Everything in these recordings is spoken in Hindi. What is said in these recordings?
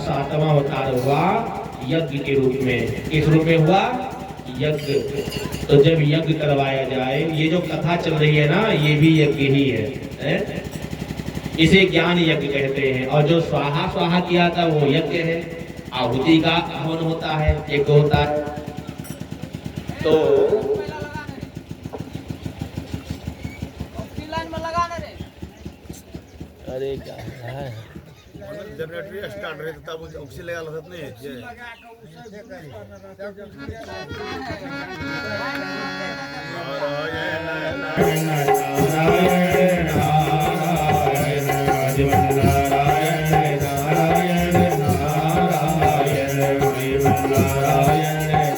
7वां अवतार हुआ यज्ञ के रूप में। किस रूप में हुआ? यज्ञ। तो जब यज्ञ करवाया जाए, ये जो कथा चल रही है ना, ये भी यज्ञ ही है? इसे ज्ञान यज्ञ कहते हैं। और जो स्वाहा स्वाहा किया था वो यज्ञ है, आहुति का हवन होता है, यज्ञ होता है। तो अरे क्या है, जनरेटर स्टार्ट रहे तब ऑक्सीजन लगा लगत नहीं ये नारायण नारायण नारायण नारायण नारायण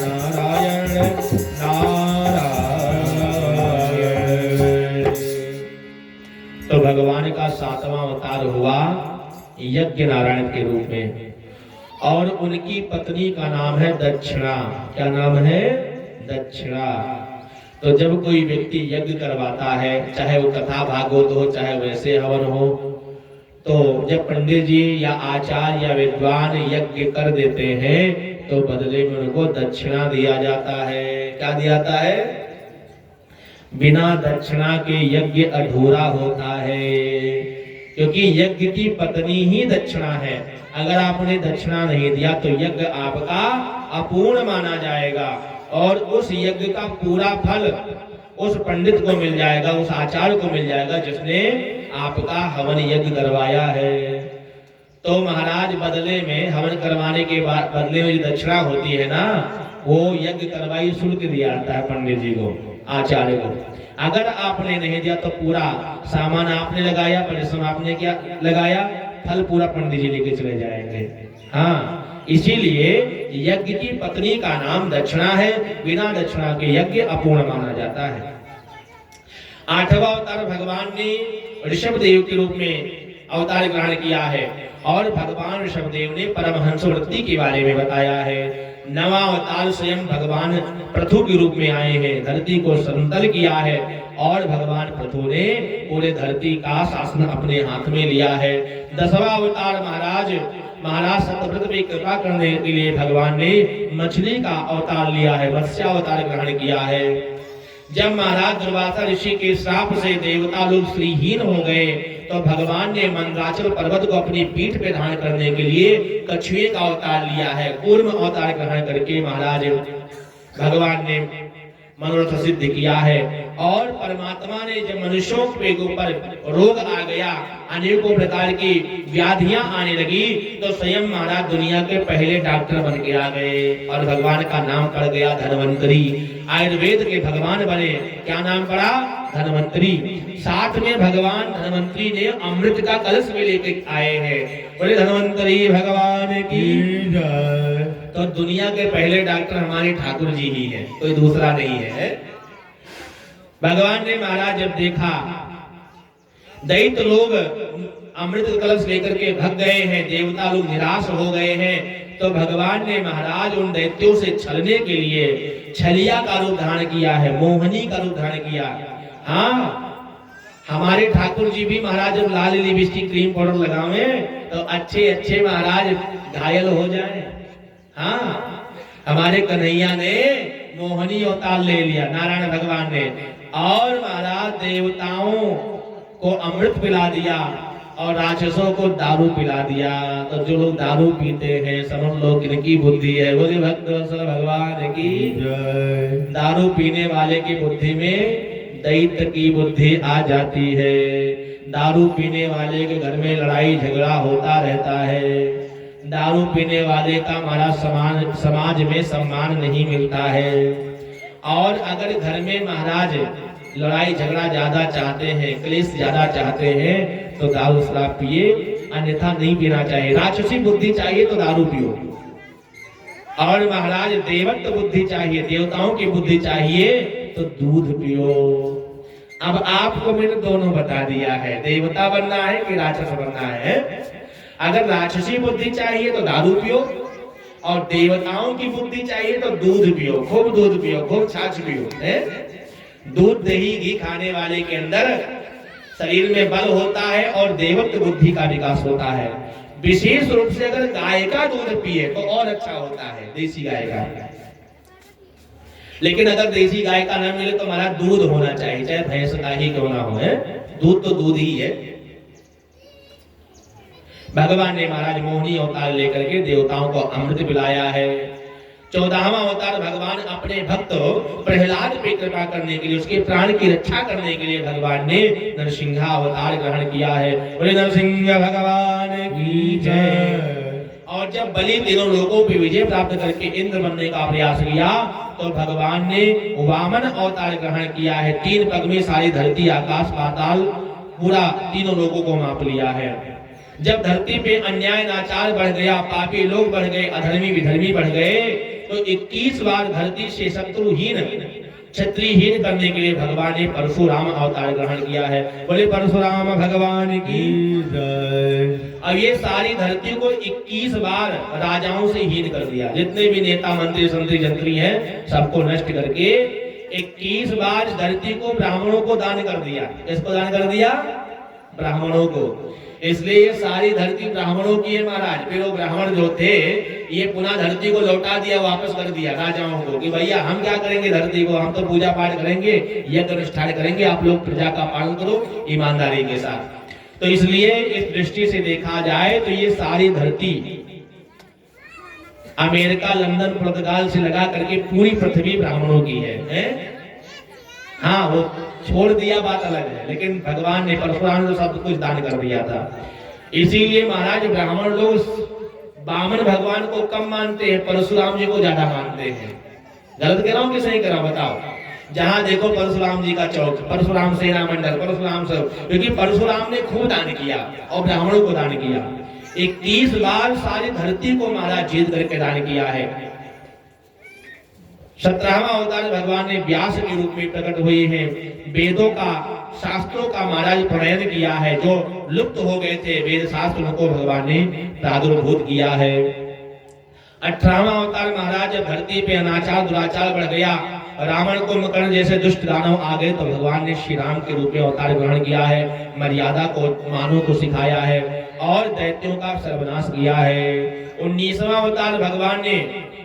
नारायण तो भगवान का 7वां अवतार हुआ यज्ञ नारायण के रूप में। और उनकी पत्नी का नाम है दक्षिणा। क्या नाम है? दक्षिणा। तो जब कोई व्यक्ति यज्ञ करवाता है, चाहे वो कथा भागवत हो, चाहे वैसे हवन हो, तो जब पंडित जी या आचार्य या विद्वान यज्ञ कर देते हैं तो बदले में उनको दक्षिणा दिया जाता है। क्या दिया जाता है? बिना दक्षिणा के यज्ञ अधूरा होता है, क्योंकि यज्ञ की पत्नी ही दक्षिणा है। अगर आपने दक्षिणा नहीं दिया तो यज्ञ आपका अपूर्ण माना जाएगा और उस यज्ञ का पूरा फल उस पंडित को मिल जाएगा, उस आचार्य को मिल जाएगा जिसने आपका हवन यज्ञ करवाया है। तो महाराज बदले में हवन करवाने के बाद बदले में जो दक्षिणा होती है ना, वो यज्ञ करवाई शुल्क दिया जाता है पंडित जी को, आचार्य को। अगर आपने नहीं दिया तो पूरा सामान आपने लगाया, परिश्रम आपने क्या लगाया, फल पूरा पंडित जी लेके चले जाएंगे। हाँ, इसीलिए यज्ञ की पत्नी का नाम दक्षिणा है। बिना दक्षिणा के यज्ञ अपूर्ण माना जाता है। 8वां अवतार भगवान ने ऋषभ देव के रूप में अवतार ग्रहण किया है और भगवान ऋषभ देव ने परमहंस वृत्ति के बारे में बताया है। 9वां अवतार स्वयं भगवान पृथु के रूप में आए हैं, धरती को समतल किया है और भगवान पृथु ने पूरे धरती का शासन अपने हाथ में लिया है। 10वां अवतार महाराज सत्यव्रत पे कृपा करने के लिए भगवान ने मछली का अवतार लिया है, मत्स्यावतार ग्रहण किया है। जब महाराज दुर्वासा ऋषि के श्राप से देवता लोग श्रीहीन हो गए तो भगवान ने मंदराचल पर्वत को अपनी पीठ पे धारण करने के लिए कछुए का अवतार लिया है। कूर्म अवतार ग्रहण करके महाराज भगवान ने मनोरथ सिद्ध किया है। और परमात्मा ने जब मनुष्यों के ऊपर रोग आ गया, अनेकों प्रकार की व्याधियां आने लगी, तो स्वयं महाराज दुनिया के पहले डॉक्टर बन के आ गए और भगवान का नाम पड़ गया धन्वंतरी। आयुर्वेद के भगवान बने। क्या नाम पड़ा? धन्वंतरी। साथ में भगवान धन्वंतरी ने अमृत का कलश भी लेके आए हैं। बोले धन्वंतरी भगवान की जय। तो दुनिया के पहले डॉक्टर हमारे ठाकुर जी ही है, कोई दूसरा नहीं है। भगवान ने महाराज जब देखा दैत्य लोग अमृत कलश लेकर के भग गए हैं, देवता लोग निराश हो गए हैं, तो भगवान ने महाराज उन दैत्यों से छलने के लिए छलिया का रूप धारण किया है, मोहनी का रूप धारण किया। हाँ, हमारे ठाकुर जी भी महाराज जब लाल लिपस्टिक क्रीम पाउडर लगावे तो अच्छे अच्छे महाराज घायल हो जाए। हाँ, हमारे कन्हैया ने मोहनी अवतार ले लिया, नारायण भगवान ने, और महाराज देवताओं को अमृत पिला दिया और राक्षसों को दारू पिला दिया। तो जो लोग दारू पीते हैं समझ लो किनकी बुद्धि है। बोले भक्त भगवान की जय। दारू पीने वाले की बुद्धि में दैत्य की बुद्धि आ जाती है। दारू पीने वाले के घर में लड़ाई झगड़ा होता रहता है। दारू पीने वाले का हमारा समाज में सम्मान नहीं मिलता है। और अगर घर में महाराज लड़ाई झगड़ा ज्यादा चाहते हैं, क्लेश ज्यादा चाहते हैं, तो दारू शराब पिए, अन्यथा नहीं पीना चाहिए। राक्षसी बुद्धि चाहिए तो दारू पियो, और महाराज देवत्व बुद्धि चाहिए, देवताओं की बुद्धि चाहिए तो दूध पियो। अब आपको मैंने दोनों बता दिया है, देवता बनना है कि राक्षस बनना है। अगर राक्षसी बुद्धि चाहिए तो दारू पियो, और देवताओं की बुद्धि चाहिए तो दूध पियो, खूब दूध पियो, खूब छाछ पियो। दूध दही घी खाने वाले के अंदर शरीर में बल होता है और देवत्व बुद्धि का विकास होता है। विशेष रूप से अगर गाय का दूध पिए तो और अच्छा होता है, देसी गाय का। लेकिन अगर देसी गाय का ना मिले तो हमारा दूध होना चाहिए, चाहे भैंस का ही क्यों ना हो, है दूध तो दूध ही है। भगवान ने महाराज मोहिनी अवतार लेकर के देवताओं को अमृत पिलाया है। 14वां अवतार भगवान अपने भक्त प्रहलाद पे कृपा करने के लिए, उसके प्राण की रक्षा करने के लिए भगवान ने नरसिंह अवतार ग्रहण किया है। बोले नरसिंह भगवान की जय। और जब बलि तीनों लोगों पे विजय प्राप्त करके इंद्र बनने का प्रयास किया तो भगवान ने वामन अवतार ग्रहण किया है। 3 पग में सारी धरती, आकाश, पाताल पूरा तीनों लोगों को माप लिया है। जब धरती पे अन्याय नाचार बढ़ गया, पापी लोग बढ़ गए, अधर्मी विधर्मी बढ़ गए, तो 21 बार धरती से शत्रुहीन क्षत्रियहीन करने के लिए भगवान ने परशुराम अवतार ग्रहण किया है। बोले परशुराम भगवान की जय। अब ये सारी धरती को 21 बार राजाओं से हीन कर दिया। जितने भी नेता मंत्री संतरी जंत्री हैं सबको नष्ट करके 21 बार धरती को ब्राह्मणों को दान कर दिया। किसको दान कर दिया? ब्राह्मणों को। इसलिए ये सारी धरती ब्राह्मणों की है महाराज। फिर वो ब्राह्मण जो थे ये पुनः धरती को लौटा दिया, वापस कर दिया राजाओं को कि भैया हम क्या करेंगे धरती को, हम तो पूजा पाठ करेंगे, यज्ञ अनुष्ठान करेंगे, आप लोग प्रजा का पालन करो ईमानदारी के साथ। तो इसलिए इस दृष्टि से देखा जाए तो ये सारी धरती अमेरिका, लंदन, पुर्तगाल से लगा करके पूरी पृथ्वी ब्राह्मणों की है? हाँ, वो छोड़ दिया बात अलग है, लेकिन भगवान ने परशुराम ने सब कुछ दान कर दिया था। इसीलिए महाराज ब्राह्मण लोग वामन भगवान को कम मानते हैं, परशुराम जी को ज्यादा मानते हैं। गलत कह रहा हूं कि सही कह रहा हूं बताओ? जहां देखो परशुराम जी का चौक, परशुराम सेना मंडल, परशुराम सब, क्योंकि परशुराम ने खूब दान किया और ब्राह्मणों को दान किया। 21 बार सारी धरती को महाराज जीत करके दान किया है। 17वां अवतार भगवान ने व्यास के रूप में प्रकट हुए हैं। वेदों का, शास्त्रों का महाराज प्रणयन किया है। जो लुप्त हो गए थे वेद शास्त्र, उनको भगवान ने प्रादुर्भूत किया है। 18वां अवतार महाराज जब धरती पे अनाचार दुराचार बढ़ गया, रावण कुंभकर्ण जैसे दुष्ट दानव आ गए, तो भगवान ने श्री राम के रूप में अवतार ग्रहण किया है। मर्यादा को, मानव को सिखाया है और दैत्यों का सर्वनाश किया है। 19वां अवतार भगवान ने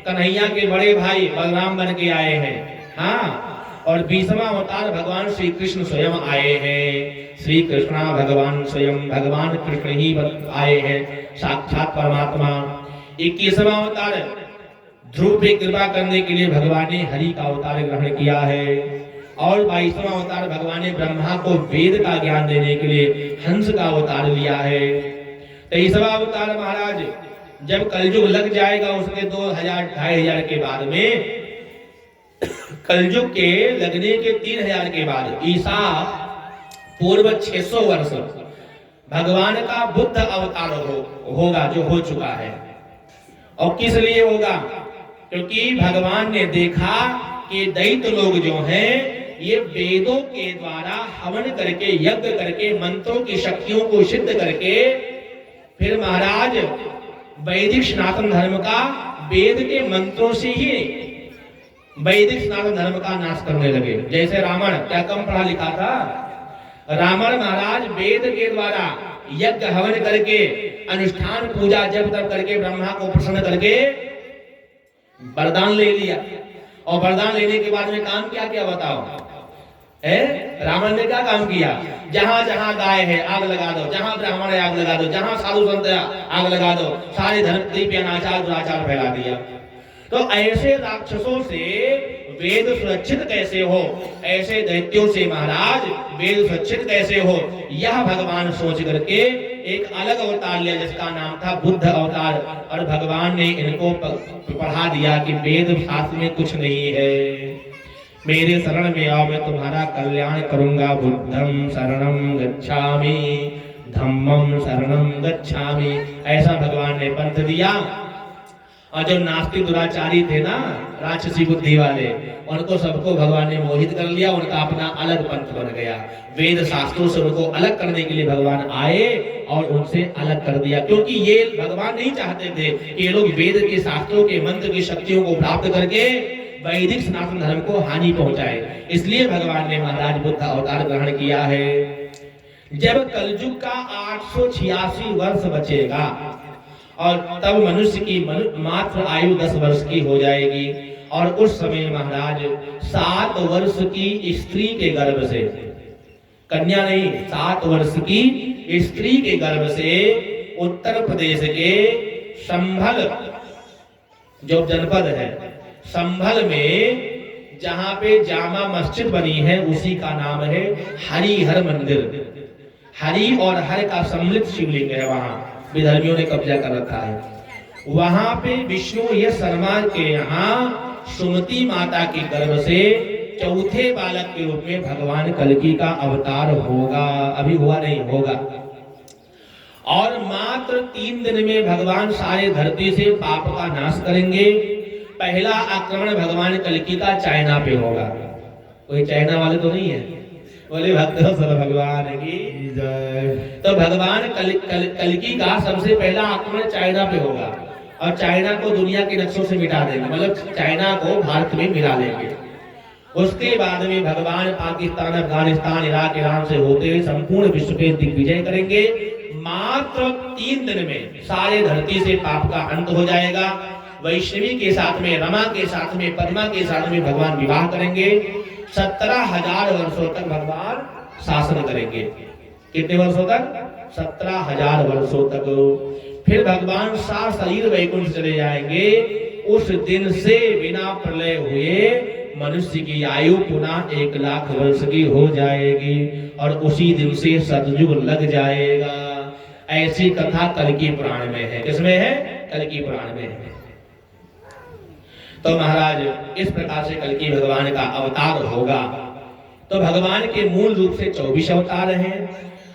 कन्हैया के बड़े भाई बलराम बन के आए हैं। हाँ, और 20वां अवतार भगवान श्री कृष्ण स्वयं आए हैं। श्री कृष्णा भगवान स्वयं, भगवान कृष्ण ही आए हैं, साक्षात परमात्मा। 21वां अवतार ध्रुव पे कृपा करने के लिए भगवान ने हरि का अवतार ग्रहण किया है। और 22वां अवतार भगवान ने ब्रह्मा को वेद का ज्ञान देने के लिए हंस का अवतार लिया है। 23वां अवतार महाराज जब कलयुग लग जाएगा, उसके 2000-2500 के बाद में, कलयुग के लगने के 3000 के बाद, ईसा पूर्व 600 वर्ष भगवान का बुद्ध अवतार होगा, जो हो चुका है। और किस लिए होगा? क्योंकि भगवान ने देखा कि दैत्य लोग जो हैं ये वेदों के द्वारा हवन करके, यज्ञ करके, मंत्रों की शक्तियों को सिद्ध करके फिर महाराज वैदिक सनातन धर्म का वेद के मंत्रों से ही वैदिक सनातन धर्म का नाश करने लगे। जैसे रावण क्या कम पढ़ा लिखा था? रावण महाराज वेद के द्वारा यज्ञ हवन करके, अनुष्ठान पूजा जप तप करके, ब्रह्मा को प्रसन्न करके वरदान ले लिया। और वरदान लेने के बाद में काम क्या किया बताओ? रावण ने क्या काम किया? जहां जहां गाय है आग लगा दो, जहां ब्राह्मण है आग लगा दो, जहां साधु संत है आग लगा दो, सारी धरती पे अनाचार दुराचार फैला दिया। तो ऐसे राक्षसों से वेद सुरक्षित कैसे हो, ऐसे दैत्यों से महाराज वेद सुरक्षित कैसे हो, यह भगवान सोच करके एक अलग अवतार लिया जिसका नाम था बुद्ध अवतार। और भगवान ने इनको पढ़ा दिया कि वेद शास्त्र में कुछ नहीं है, मेरे शरण में आओ, मैं तुम्हारा कल्याण करूंगा। बुद्धम शरणम गच्छामि, धम्मम शरणम गच्छामि, ऐसा भगवान ने पंथ दिया। और जो नास्तिक दुराचारी थे ना, राक्षसी बुद्धि वाले, उनको सबको भगवान ने मोहित कर लिया, उनका अपना अलग पंथ बन गया। वेद शास्त्रों से उनको अलग करने के लिए भगवान आए और उनसे अलग कर दिया। क्योंकि ये भगवान नहीं चाहते थे कि ये लोग वेद के शास्त्रों के मंत्र की शक्तियों को प्राप्त करके वैदिक सनातन धर्म को हानि पहुंचाए। इसलिए भगवान ने महाराज बुद्ध अवतार ग्रहण किया है। जब कलयुग का 886 वर्ष बचेगा और तब मनुष्य की मात्र आयु 10 वर्ष की हो जाएगी, और उस समय महाराज 7 वर्ष की स्त्री के गर्भ से, कन्या नहीं, 7 वर्ष की स्त्री के गर्भ से उत्तर प्रदेश के संभल जो जनपद है, संभल में जहां पे जामा मस्जिद बनी है उसी का नाम है हरिहर मंदिर। हरि और हर का सम्मिलित शिवलिंग है, वहां विधर्मियों ने कब्जा कर रखा है। वहां पे विष्णु यश शर्मा के यहाँ सुमति माता के गर्भ से चौथे बालक के रूप में भगवान कल्कि का अवतार होगा। अभी हुआ नहीं, होगा। और मात्र 3 दिन में भगवान सारे धरती से पाप का नाश करेंगे। पहला आक्रमण भगवान कल्कि का चाइना पे होगा। कोई चाइना वाले तो नहीं है? बोले भक्त भगवान की जय। तो भगवान कल्कि का सबसे पहला आक्रमण चाइना पे होगा, और चाइना को दुनिया के नक्शों से मिटा देंगे, मतलब चाइना को भारत में मिला लेंगे। उसके बाद में भगवान पाकिस्तान, अफगानिस्तान, इराक, ईरान से होते हुए संपूर्ण विश्व पे दिग्विजय करेंगे। मात्र 3 दिन में सारे धरती से पाप का अंत हो जाएगा। वैष्णवी के साथ में, रमा के साथ में, पद्मा के साथ में भगवान विवाह करेंगे। 17,000 वर्षों तक भगवान शासन करेंगे। कितने वर्षों तक? 17,000 वर्षों तक। फिर भगवान शरीर वैकुंठ चले जाएंगे। उस दिन से बिना प्रलय हुए मनुष्य की आयु पुनः 1 लाख वर्ष की हो जाएगी, और उसी दिन से सतयुग लग जाएगा। ऐसी कथा कल्कि पुराण में है। किसमें है? कल्कि पुराण में है। तो महाराज इस प्रकार से कल्कि भगवान का अवतार होगा। तो भगवान के मूल रूप से 24 अवतार हैं।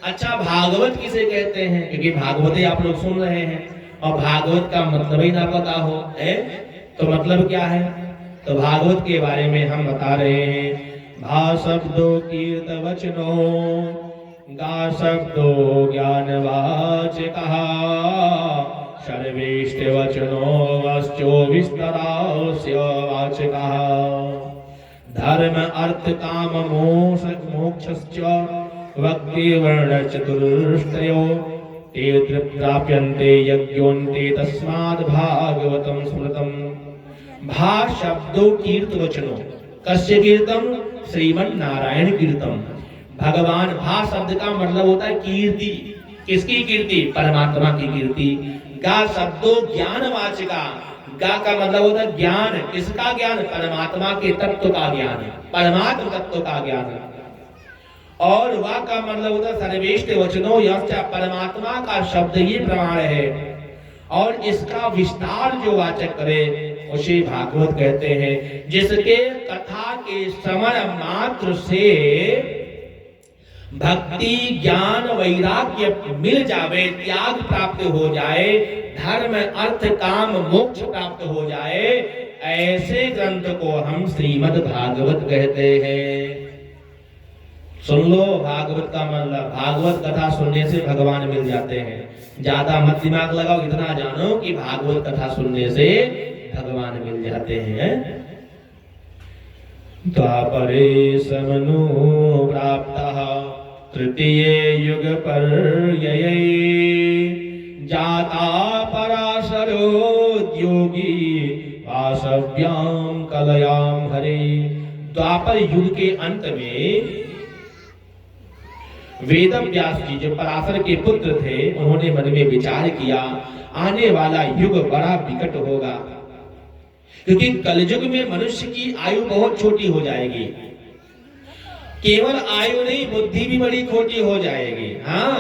अच्छा, भागवत किसे कहते हैं? क्योंकि भागवत आप लोग सुन रहे हैं और भागवत का मतलब ही ना पता हो, है तो मतलब क्या है? तो भागवत के बारे में हम बता रहे हैं। भा शब्दो कीर्त वचनो, गा शब्दो ज्ञानवाचकः, सर्वेष्ट वचनो वश्चो विस्तरास्य वाचकः, धर्म अर्थ काम मोक्षश्च वक्ति वर्ण चतुष्टयो, ते प्राप्यन्ते यज्ञोन्ते तस्माद् भागवतं स्मृतम्। भा शब्दो कीर्त वचनो, कस्य कीर्तम? श्रीमन नारायण कीर्तम। भगवान, भा शब्द का मतलब होता है कीर्ति। किसकी कीर्ति? परमात्मा की कीर्ति। गा शब्दो ज्ञानवाचका, गा का मतलब होता है ज्ञान। किसका ज्ञान? परमात्मा के तत्व का ज्ञान, परमात्मा तत्व का ज्ञान। और वा का मतलब होता है सर्वेष्ट वचनो, यह परमात्मा का शब्द ही प्रमाण है, और इसका विस्तार जो वाचक करे उसे भागवत कहते हैं। जिसके कथा के श्रवण मात्र से भक्ति, ज्ञान, वैराग्य मिल जावे, त्याग प्राप्त हो जाए, धर्म अर्थ काम मोक्ष प्राप्त हो जाए, ऐसे ग्रंथ को हम श्रीमद् भागवत कहते हैं। सुन लो भागवत का मतलब, भागवत कथा सुनने से भगवान मिल जाते हैं। ज्यादा मत दिमाग लगाओ, इतना जानो कि भागवत कथा सुनने से भगवान मिल जाते हैं। द्वापरे समनु प्राप्तः तृतीये युग पर्यये, जाता पराशरोद्योगी वासव्याम कलयाम हरे। द्वापर युग के अंत में वेद व्यास जी जो पराशर के पुत्र थे, उन्होंने मन में विचार किया आने वाला युग बड़ा विकट होगा, क्योंकि कलयुग में मनुष्य की आयु बहुत छोटी हो जाएगी। केवल आयु नहीं, बुद्धि भी बड़ी छोटी हो जाएगी। हाँ,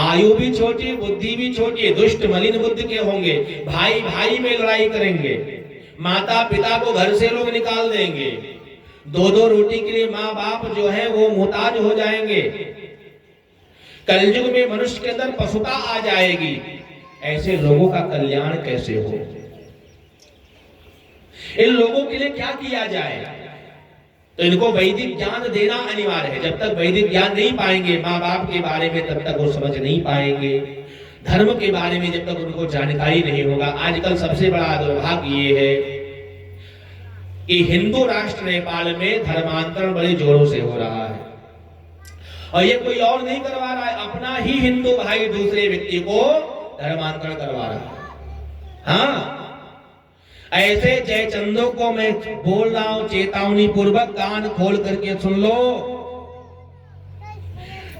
आयु भी छोटी, बुद्धि भी छोटी, दुष्ट मलिन बुद्धि के होंगे, भाई भाई में लड़ाई करेंगे, माता पिता को घर से लोग निकाल देंगे, 2-2 रोटी के लिए माँ बाप जो है वो मुहताज हो जाएंगे। कलयुग में मनुष्य के अंदर पशुता आ जाएगी। ऐसे लोगों का कल्याण कैसे हो? इन लोगों के लिए क्या किया जाए? तो इनको वैदिक ज्ञान देना अनिवार्य है। जब तक वैदिक ज्ञान नहीं पाएंगे माँ बाप के बारे में, तब तक वो समझ नहीं पाएंगे। धर्म के बारे में जब तक उनको जानकारी नहीं होगा। आजकल सबसे बड़ा दुर्भाग्य ये है कि हिंदू राष्ट्र नेपाल में धर्मांतरण बड़े जोरों से हो रहा है, और ये कोई और नहीं करवा रहा है, अपना ही हिंदू भाई दूसरे व्यक्ति को धर्मांतरण करवा रहा है। हाँ, ऐसे जयचंदों को मैं बोल रहा हूं, चेतावनी पूर्वक कान खोल करके सुन लो।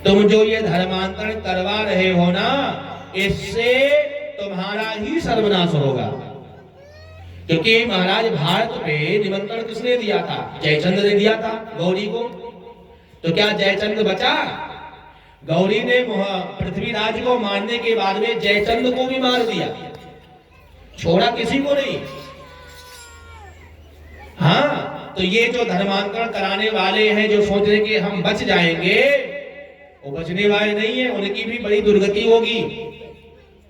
तुम जो ये धर्मांतरण करवा रहे हो ना, इससे तुम्हारा ही सर्वनाश होगा। क्योंकि महाराज भारत पे निमंत्रण किसने दिया था? जयचंद ने दिया था गौरी को। तो क्या जयचंद बचा? गौरी ने पृथ्वीराज को मारने के बाद में जयचंद को भी मार दिया, छोड़ा किसी को नहीं। हाँ, तो ये जो धर्मांतरण कराने वाले हैं, जो सोच रहे कि हम बच जाएंगे, वो बचने वाले नहीं है, उनकी भी बड़ी दुर्गति होगी।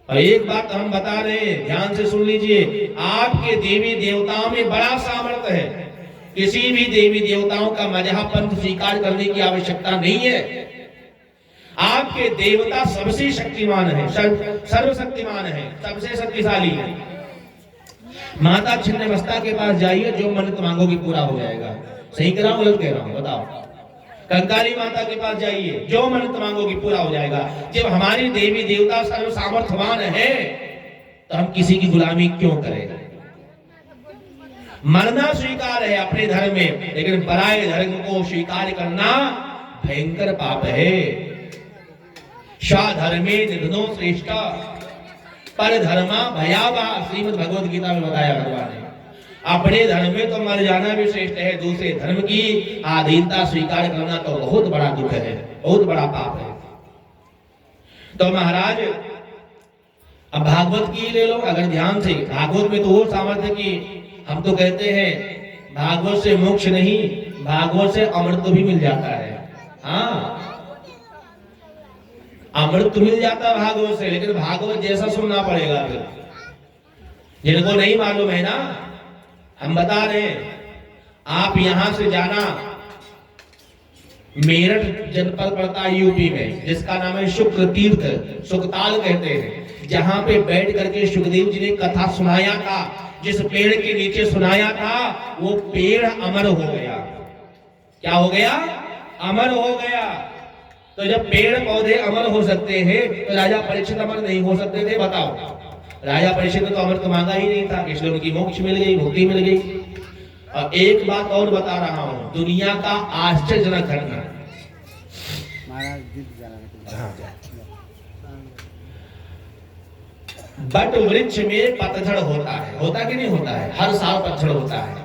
और एक बात हम बता रहे हैं, ध्यान से सुन लीजिए, आपके देवी देवताओं में बड़ा सामर्थ्य है। किसी भी देवी देवताओं का मजहब पंथ स्वीकार करने की आवश्यकता नहीं है। आपके देवता सबसे शक्तिमान है, सर्वशक्तिमान है, सबसे शक्तिशाली है। माता छिन्नमस्ता के पास जाइए, जो मन्नत मांगोगे पूरा हो जाएगा। सही कह रहा हूं, गलत कह रहा हूं? बताओ। कंकाली माता के पास जाइए, जो मन्नत मांगोगे पूरा हो जाएगा। जब हमारी देवी देवता सर्व सामर्थ्यवान है, तो हम किसी की गुलामी क्यों करें? मरना स्वीकार है अपने धर्म में, लेकिन पराये धर्म को स्वीकार करना भयंकर पाप है। स्वधर्मे निधनो श्रेष्ठ पर धर्मा भयावह, श्रीमद् भगवद गीता में बताया भगवान ने। अपने धर्म में तो मर जाना भी श्रेष्ठ है, दूसरे धर्म की अधीनता स्वीकार करना तो बहुत बड़ा दुख है, बहुत बड़ा पाप है। तो महाराज अब भागवत की ले लो, अगर ध्यान से। भागवत में तो वो सामर्थ्य कि हम तो कहते हैं भागवत से मोक्ष नहीं, भागवत से अमृत भी मिल जाता है। हाँ, अमृत मिल जाता है भागवत से, लेकिन भागवत जैसा सुनना पड़ेगा। फिर जिनको नहीं मालूम है ना, हम बता रहे हैं, आप यहां से जाना, मेरठ जनपद पड़ता है यूपी में, जिसका नाम है शुक्र तीर्थ, सुखताल कहते हैं, जहां पे बैठ करके सुखदेव जी ने कथा सुनाया था। जिस पेड़ के नीचे सुनाया था, वो पेड़ अमर हो गया। क्या हो गया? अमर हो गया। तो जब पेड़ पौधे अमर हो सकते हैं, तो राजा परीक्षित अमर नहीं हो सकते थे? बताओ। राजा परीक्षित ने तो अमर तो मांगा ही नहीं था, इसलिए उनकी मोक्ष मिल गई, मुक्ति मिल गई। और एक बात और बता रहा हूं, दुनिया का आश्चर्यजनक घटना। बट वृक्ष में पतझड़ होता है, होता कि नहीं होता है? हर साल पतझड़ होता है।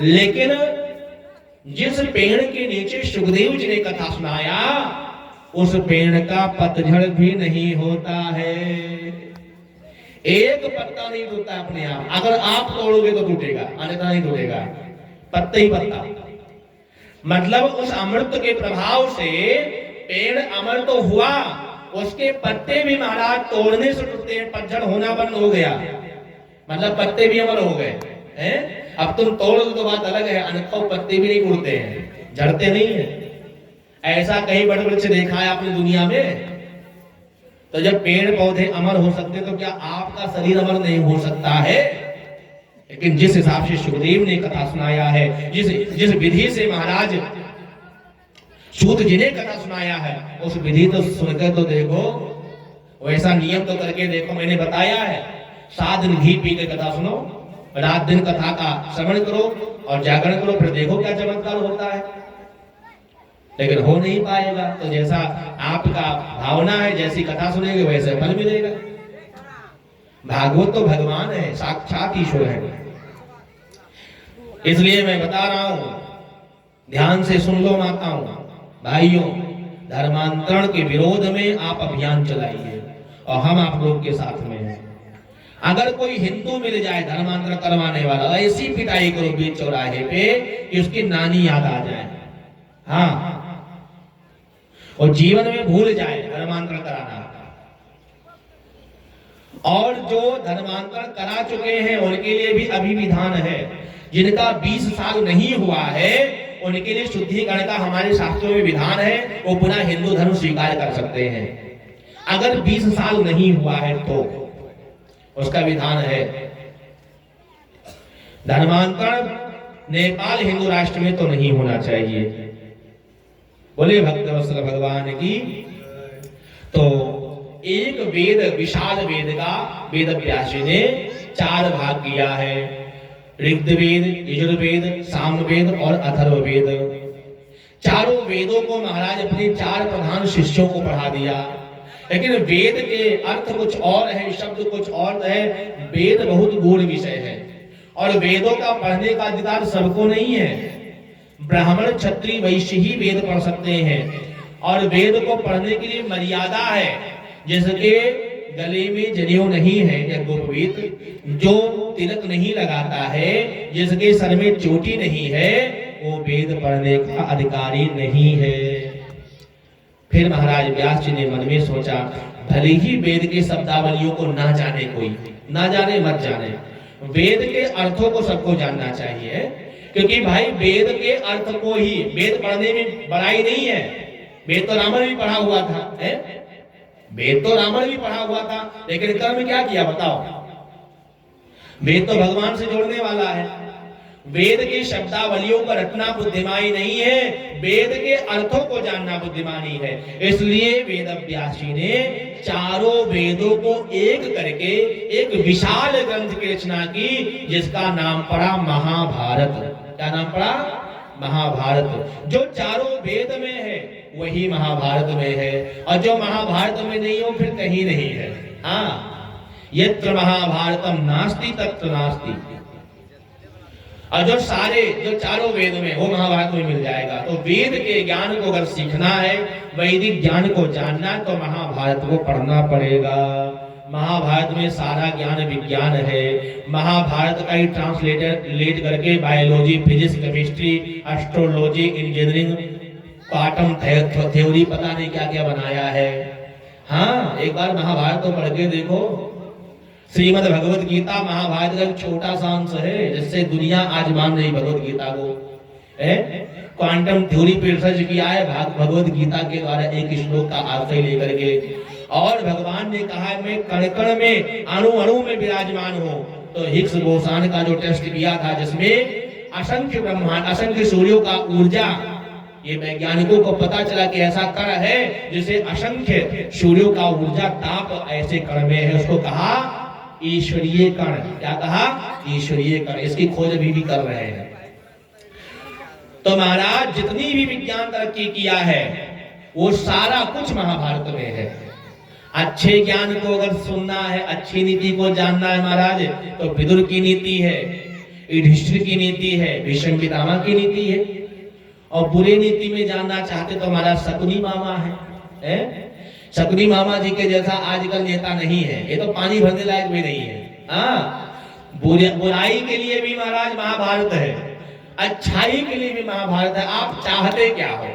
लेकिन जिस पेड़ के नीचे सुखदेव जी ने कथा सुनाया, उस पेड़ का पतझड़ भी नहीं होता है। एक पत्ता नहीं टूटता अपने आप, अगर आप तोड़ोगे तो टूटेगा, अन्यथा नहीं टूटेगा। पत्ता ही पत्ता। मतलब उस अमृत के प्रभाव से पेड़ अमर तो हुआ, उसके पत्ते भी महाराज तोड़ने से टूटते हैं, पतझड़ होना बंद हो गया, मतलब पत्ते भी अमर हो गए हैं। अब तुम तोड़ दो तो बात अलग है, अन्यथा पत्ते भी नहीं टूटते हैं, झड़ते नहीं है। ऐसा कई बड़े वृक्ष देखा है आपने दुनिया में? तो जब पेड़ पौधे अमर हो सकते, तो क्या आपका शरीर अमर नहीं हो सकता है? लेकिन जिस हिसाब से सुखदेव ने कथा सुनाया है, जिस विधि से महाराज सूत जी ने कथा सुनाया है, उस विधि तो सुनकर तो देखो, वैसा नियम तो करके देखो। मैंने बताया है, 7 दिन घी पी के कथा सुनो, रात दिन कथा का श्रवण करो और जागरण करो, फिर देखो क्या चमत्कार होता है। लेकिन हो नहीं पाएगा। तो जैसा आपका भावना है, जैसी कथा सुनेंगे वैसे फल मिलेगा। भागवत तो भगवान है, साक्षात ईश्वर है। इसलिए मैं बता रहा हूं, ध्यान से सुन लो माताओं भाइयों, धर्मांतरण के विरोध में आप अभियान चलाइए और हम आप लोग के साथ में हैं। अगर कोई हिंदू मिल जाए धर्मांतरण करवाने वाला, ऐसी पिटाई करो बीच चौराहे पे कि उसकी नानी याद आ जाए। हाँ, और जीवन में भूल जाए धर्मांतरण कराना। और जो धर्मांतरण करा चुके हैं उनके लिए भी अभी विधान है। जिनका 20 साल नहीं हुआ है उनके लिए शुद्धिकरण का हमारे शास्त्रों में विधान है, वो पुनः हिंदू धर्म स्वीकार कर सकते हैं। अगर 20 साल नहीं हुआ है तो उसका विधान है। धर्मांतरण नेपाल हिंदू राष्ट्र में तो नहीं होना चाहिए। बोले भक्तवत्सल भगवान की। तो एक वेद, विशाल वेद का वेद व्यास जी ने 4 भाग किया है। ऋग्वेद, यजुर्वेद, सामवेद और अथर्ववेद। चारों वेदों को महाराज अपने 4 प्रधान शिष्यों को पढ़ा दिया। लेकिन वेद के अर्थ कुछ और है, शब्द कुछ और है। वेद बहुत गूढ़ विषय है और वेदों का पढ़ने का अधिकार सबको नहीं है। ब्राह्मण, क्षत्रिय, वैश्य ही वेद पढ़ सकते हैं और वेद को पढ़ने के लिए मर्यादा है। जिसके गले में जनेऊ नहीं है यज्ञोपवीत, जो तिलक नहीं लगाता है, जिसके सर में चोटी नहीं है, वो वेद पढ़ने का अधिकारी नहीं है। फिर महाराज व्यास जी ने मन में सोचा, भले ही वेद के शब्दावलियों को ना जाने कोई, ना जाने मत जाने, वेद के अर्थों को सबको जानना चाहिए। क्योंकि भाई वेद के अर्थ को ही, वेद पढ़ने में बड़ाई नहीं है। वेद तो रावण भी पढ़ा हुआ था, है? वेद तो रावण भी पढ़ा हुआ था, लेकिन कर्म क्या किया बताओ? वेद तो भगवान से जोड़ने वाला है। वेद की शब्दावलियों को रटना बुद्धिमानी नहीं है, वेद के अर्थों को जानना बुद्धिमानी है। इसलिए वेद व्यास जी ने चारों वेदों को एक करके एक विशाल ग्रंथ की रचना की, जिसका नाम पड़ा महाभारत। क्या नाम पड़ा? महाभारत। जो चारों वेद में है वही महाभारत में है, और जो महाभारत में नहीं हो फिर कहीं नहीं है। हाँ, यत्र महाभारतम नास्ति तत्र नास्ति। और जो चारों वेद में, वो महाभारत में मिल जाएगा। तो वेद के ज्ञान को अगर सीखना है, वैदिक ज्ञान को जानना है, तो महाभारत को पढ़ना पड़ेगा। महाभारत में सारा ज्ञान विज्ञान है। महाभारत का ही ट्रांसलेट करके biology, physics, chemistry, astrology, engineering, quantum theory, पता नहीं क्या क्या बनाया है। हाँ, एक बार महाभारत तो पढ़ के देखो। श्रीमद् भगवत गीता महाभारत का छोटा सा अंश है, जिससे दुनिया आज मान रही भगवत गीता को। क्वांटम थ्योरी पे रिसर्च किया है भगवत गीता के द्वारा, एक श्लोक का आशय लेकर के। और भगवान ने कहा, मैं कण कण में, अणु अणु में विराजमान हूँ। तो हिग्स बोसान का जो टेस्ट किया था, जिसमें असंख्य ब्रह्मांड, असंख्य सूर्यों का ऊर्जा, ये वैज्ञानिकों को पता चला कि ऐसा कण है जिसे असंख्य सूर्यों का ऊर्जा ताप ऐसे कण में है। उसको कहा ईश्वरीय कण। क्या कहा? ईश्वरीय कण। इसकी खोज अभी भी कर रहे हैं। तो महाराज जितनी भी विज्ञान तरक्की किया है, वो सारा कुछ महाभारत में है। अच्छे ज्ञान को अगर सुनना है, अच्छी नीति को जानना है महाराज, तो विदुर की नीति है, युधिष्ठिर की नीति है, भीष्म पितामह की नीति है। और बुरे नीति में जानना चाहते तो हमारा शकुनी मामा है? शकुनी मामा जी के जैसा आजकल नेता नहीं है। ये तो पानी भरने लायक भी नहीं है। हाँ, बुराई के लिए भी महाराज महाभारत है, अच्छाई के लिए भी महाभारत है। आप चाहते क्या हो?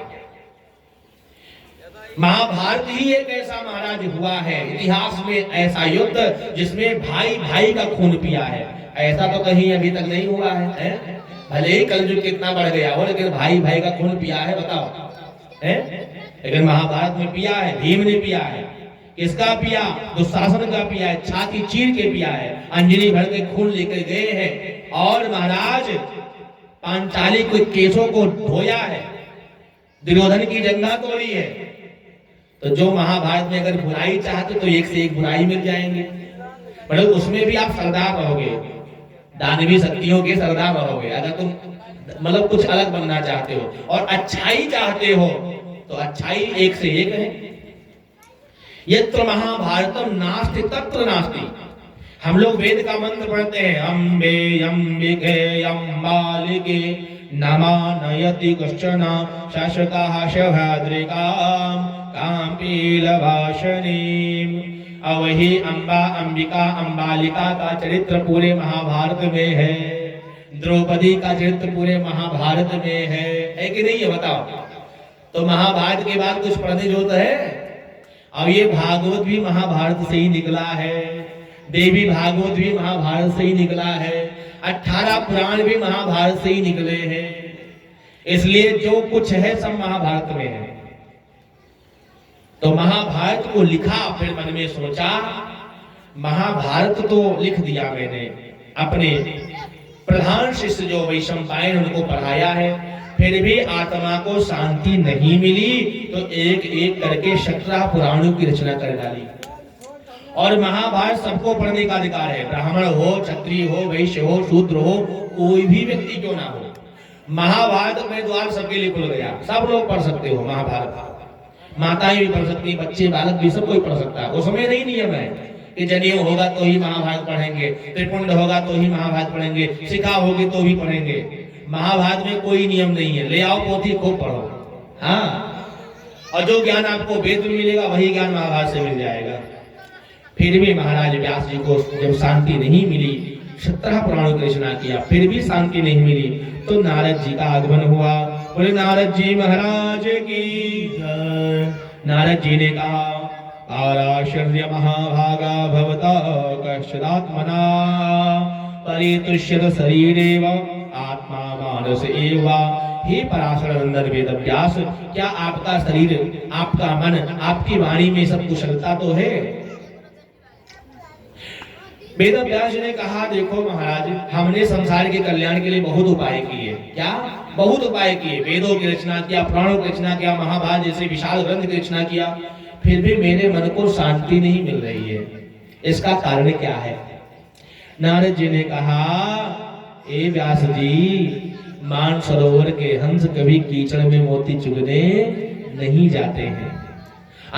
महाभारत ही एक ऐसा महाराज हुआ है इतिहास में, ऐसा युद्ध जिसमें भाई भाई का खून पिया है। ऐसा तो कहीं अभी तक नहीं हुआ है। भले ही कलयुग कितना बढ़ गया हो, लेकिन भाई भाई का खून पिया है, बताओ। लेकिन महाभारत में पिया है, भीम ने पिया है। किसका पिया? दुशासन का पिया है, छाती चीर के पिया है, अंजलि भर के खून लेकर गए हैं। और महाराज पांचाली के केसों को धोया है, दुर्योधन की जंगा तोड़ी है। तो जो महाभारत में अगर बुराई चाहते तो एक से एक बुराई मिल जाएंगे। मतलब उसमें भी आप सरदार रहोगे, दानवी शक्तियों के सरदार रहोगे। अगर तुम मतलब कुछ अलग बनना चाहते हो और अच्छाई चाहते हो, तो अच्छाई एक से एक है। यत्र महाभारतम नास्ति तत्र नास्ति। हम लोग वेद का मंत्र पढ़ते हैं, अम्बे अम्बिके अम्बालिके नमानयति कश्चन शाश्वतः शभाद्रिकाम काम्पीलभाषणीम। और वही अम्बा, अंबिका, अंबालिका का चरित्र पूरे महाभारत में है। द्रौपदी का चरित्र पूरे महाभारत में है कि नहीं? है बताओ। तो महाभारत के बाद कुछ पढ़ने जो है। अब ये भागवत भी महाभारत से ही निकला है, देवी भागवत भी महाभारत से ही निकला है, 18 पुराण भी महाभारत से ही निकले हैं। इसलिए जो कुछ है सब महाभारत में है। तो महाभारत को लिखा, फिर मन में सोचा महाभारत तो लिख दिया मैंने, अपने प्रधान शिष्य जो वैशंपायन, उनको पढ़ाया है। फिर भी आत्मा को शांति नहीं मिली तो एक एक करके 17 पुराणों की रचना कर डाली। और महाभारत सबको पढ़ने का अधिकार है, ब्राह्मण हो, क्षत्रिय हो, वैश्य हो, शूद्र हो, कोई भी व्यक्ति क्यों ना हो। महाभारत में द्वार सबके लिए खुल गया, सब लोग पढ़ सकते हो महाभारत। माताएं भी पढ़ सकती, बच्चे, बालक भी, सब कोई पढ़ सकता है। उसमें नहीं नियम है कि जनेऊ होगा तो ही महाभारत पढ़ेंगे, त्रिपुंड होगा तो ही महाभारत पढ़ेंगे, शिखा होगी तो भी पढ़ेंगे। महाभारत में कोई नियम नहीं है, ले आओ पोथी खूब पढ़ो। हाँ, और जो ज्ञान आपको वेद में मिलेगा वही ज्ञान महाभारत से मिल जाएगा। फिर भी महाराज व्यास जी को जब शांति नहीं मिली, 17 पुराणों की रचना किया, फिर भी शांति नहीं मिली, तो नारद जी का आगमन हुआ। बोले नारद जी महाराज की जय। नारद जी ने कहा, आराश्चर्य महाभागा भवता कश्चिदात्मना परितुष्यत शरीरेव आत्मा मानस एव। हे पराशर नंदन वेदव्यास, क्या आपका शरीर, आपका मन, आपकी वाणी में सब कुशलता तो है? वेदव्यास ने कहा, देखो महाराज, हमने संसार के कल्याण के लिए बहुत उपाय किए। क्या? बहुत उपाय किए। वेदों की रचना किया, पुराणों की रचना किया, महाभारत जैसे विशाल ग्रंथ की रचना किया, फिर भी मेरे मन को शांति नहीं मिल रही है। इसका कारण क्या है? नारद जी ने कहा, ए व्यास जी, मान सरोवर के हंस कभी कीचड़ में मोती चुगने नहीं जाते हैं।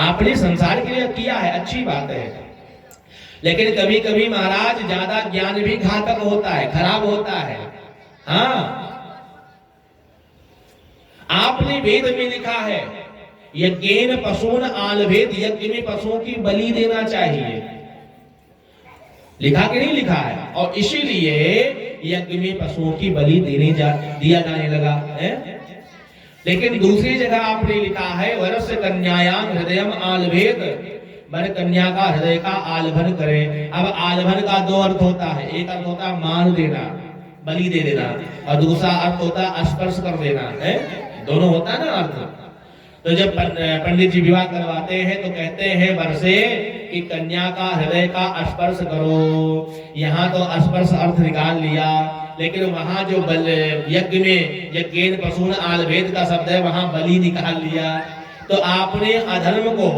आपने संसार के लिए किया है, अच्छी बात है, लेकिन कभी कभी महाराज ज्यादा ज्ञान भी घातक होता है, खराब होता है। हाँ, आपने वेद में लिखा है, यज्ञेन पशून आलभेद, यज्ञ में पशुओं की बलि देना चाहिए। लिखा कि नहीं लिखा है? और इसीलिए यज्ञ में पशुओं की बलि दिया जाने लगा है। लेकिन दूसरी जगह आपने लिखा है, वरस्य कन्यायाम हृदयम आलभेद, वर कन्या का हृदय का आलभन करें। अब आलभन का दो अर्थ होता है, एक अर्थ होता है मान देना, बलि दे देना, और दूसरा अर्थ होता है स्पर्श कर देना है। दोनों होता है ना अर्थ। तो जब पंडित जी विवाह करवाते हैं तो कहते हैं वर्षे कि कन्या का हृदय का स्पर्श करो। यहाँ तो स्पर्श अर्थ निकाल लिया, लेकिन वहां जो यज्ञ में यज्ञेन पशून आलभेद का शब्द है, वहां बलि निकाल लिया। तो आपने अधर्म को,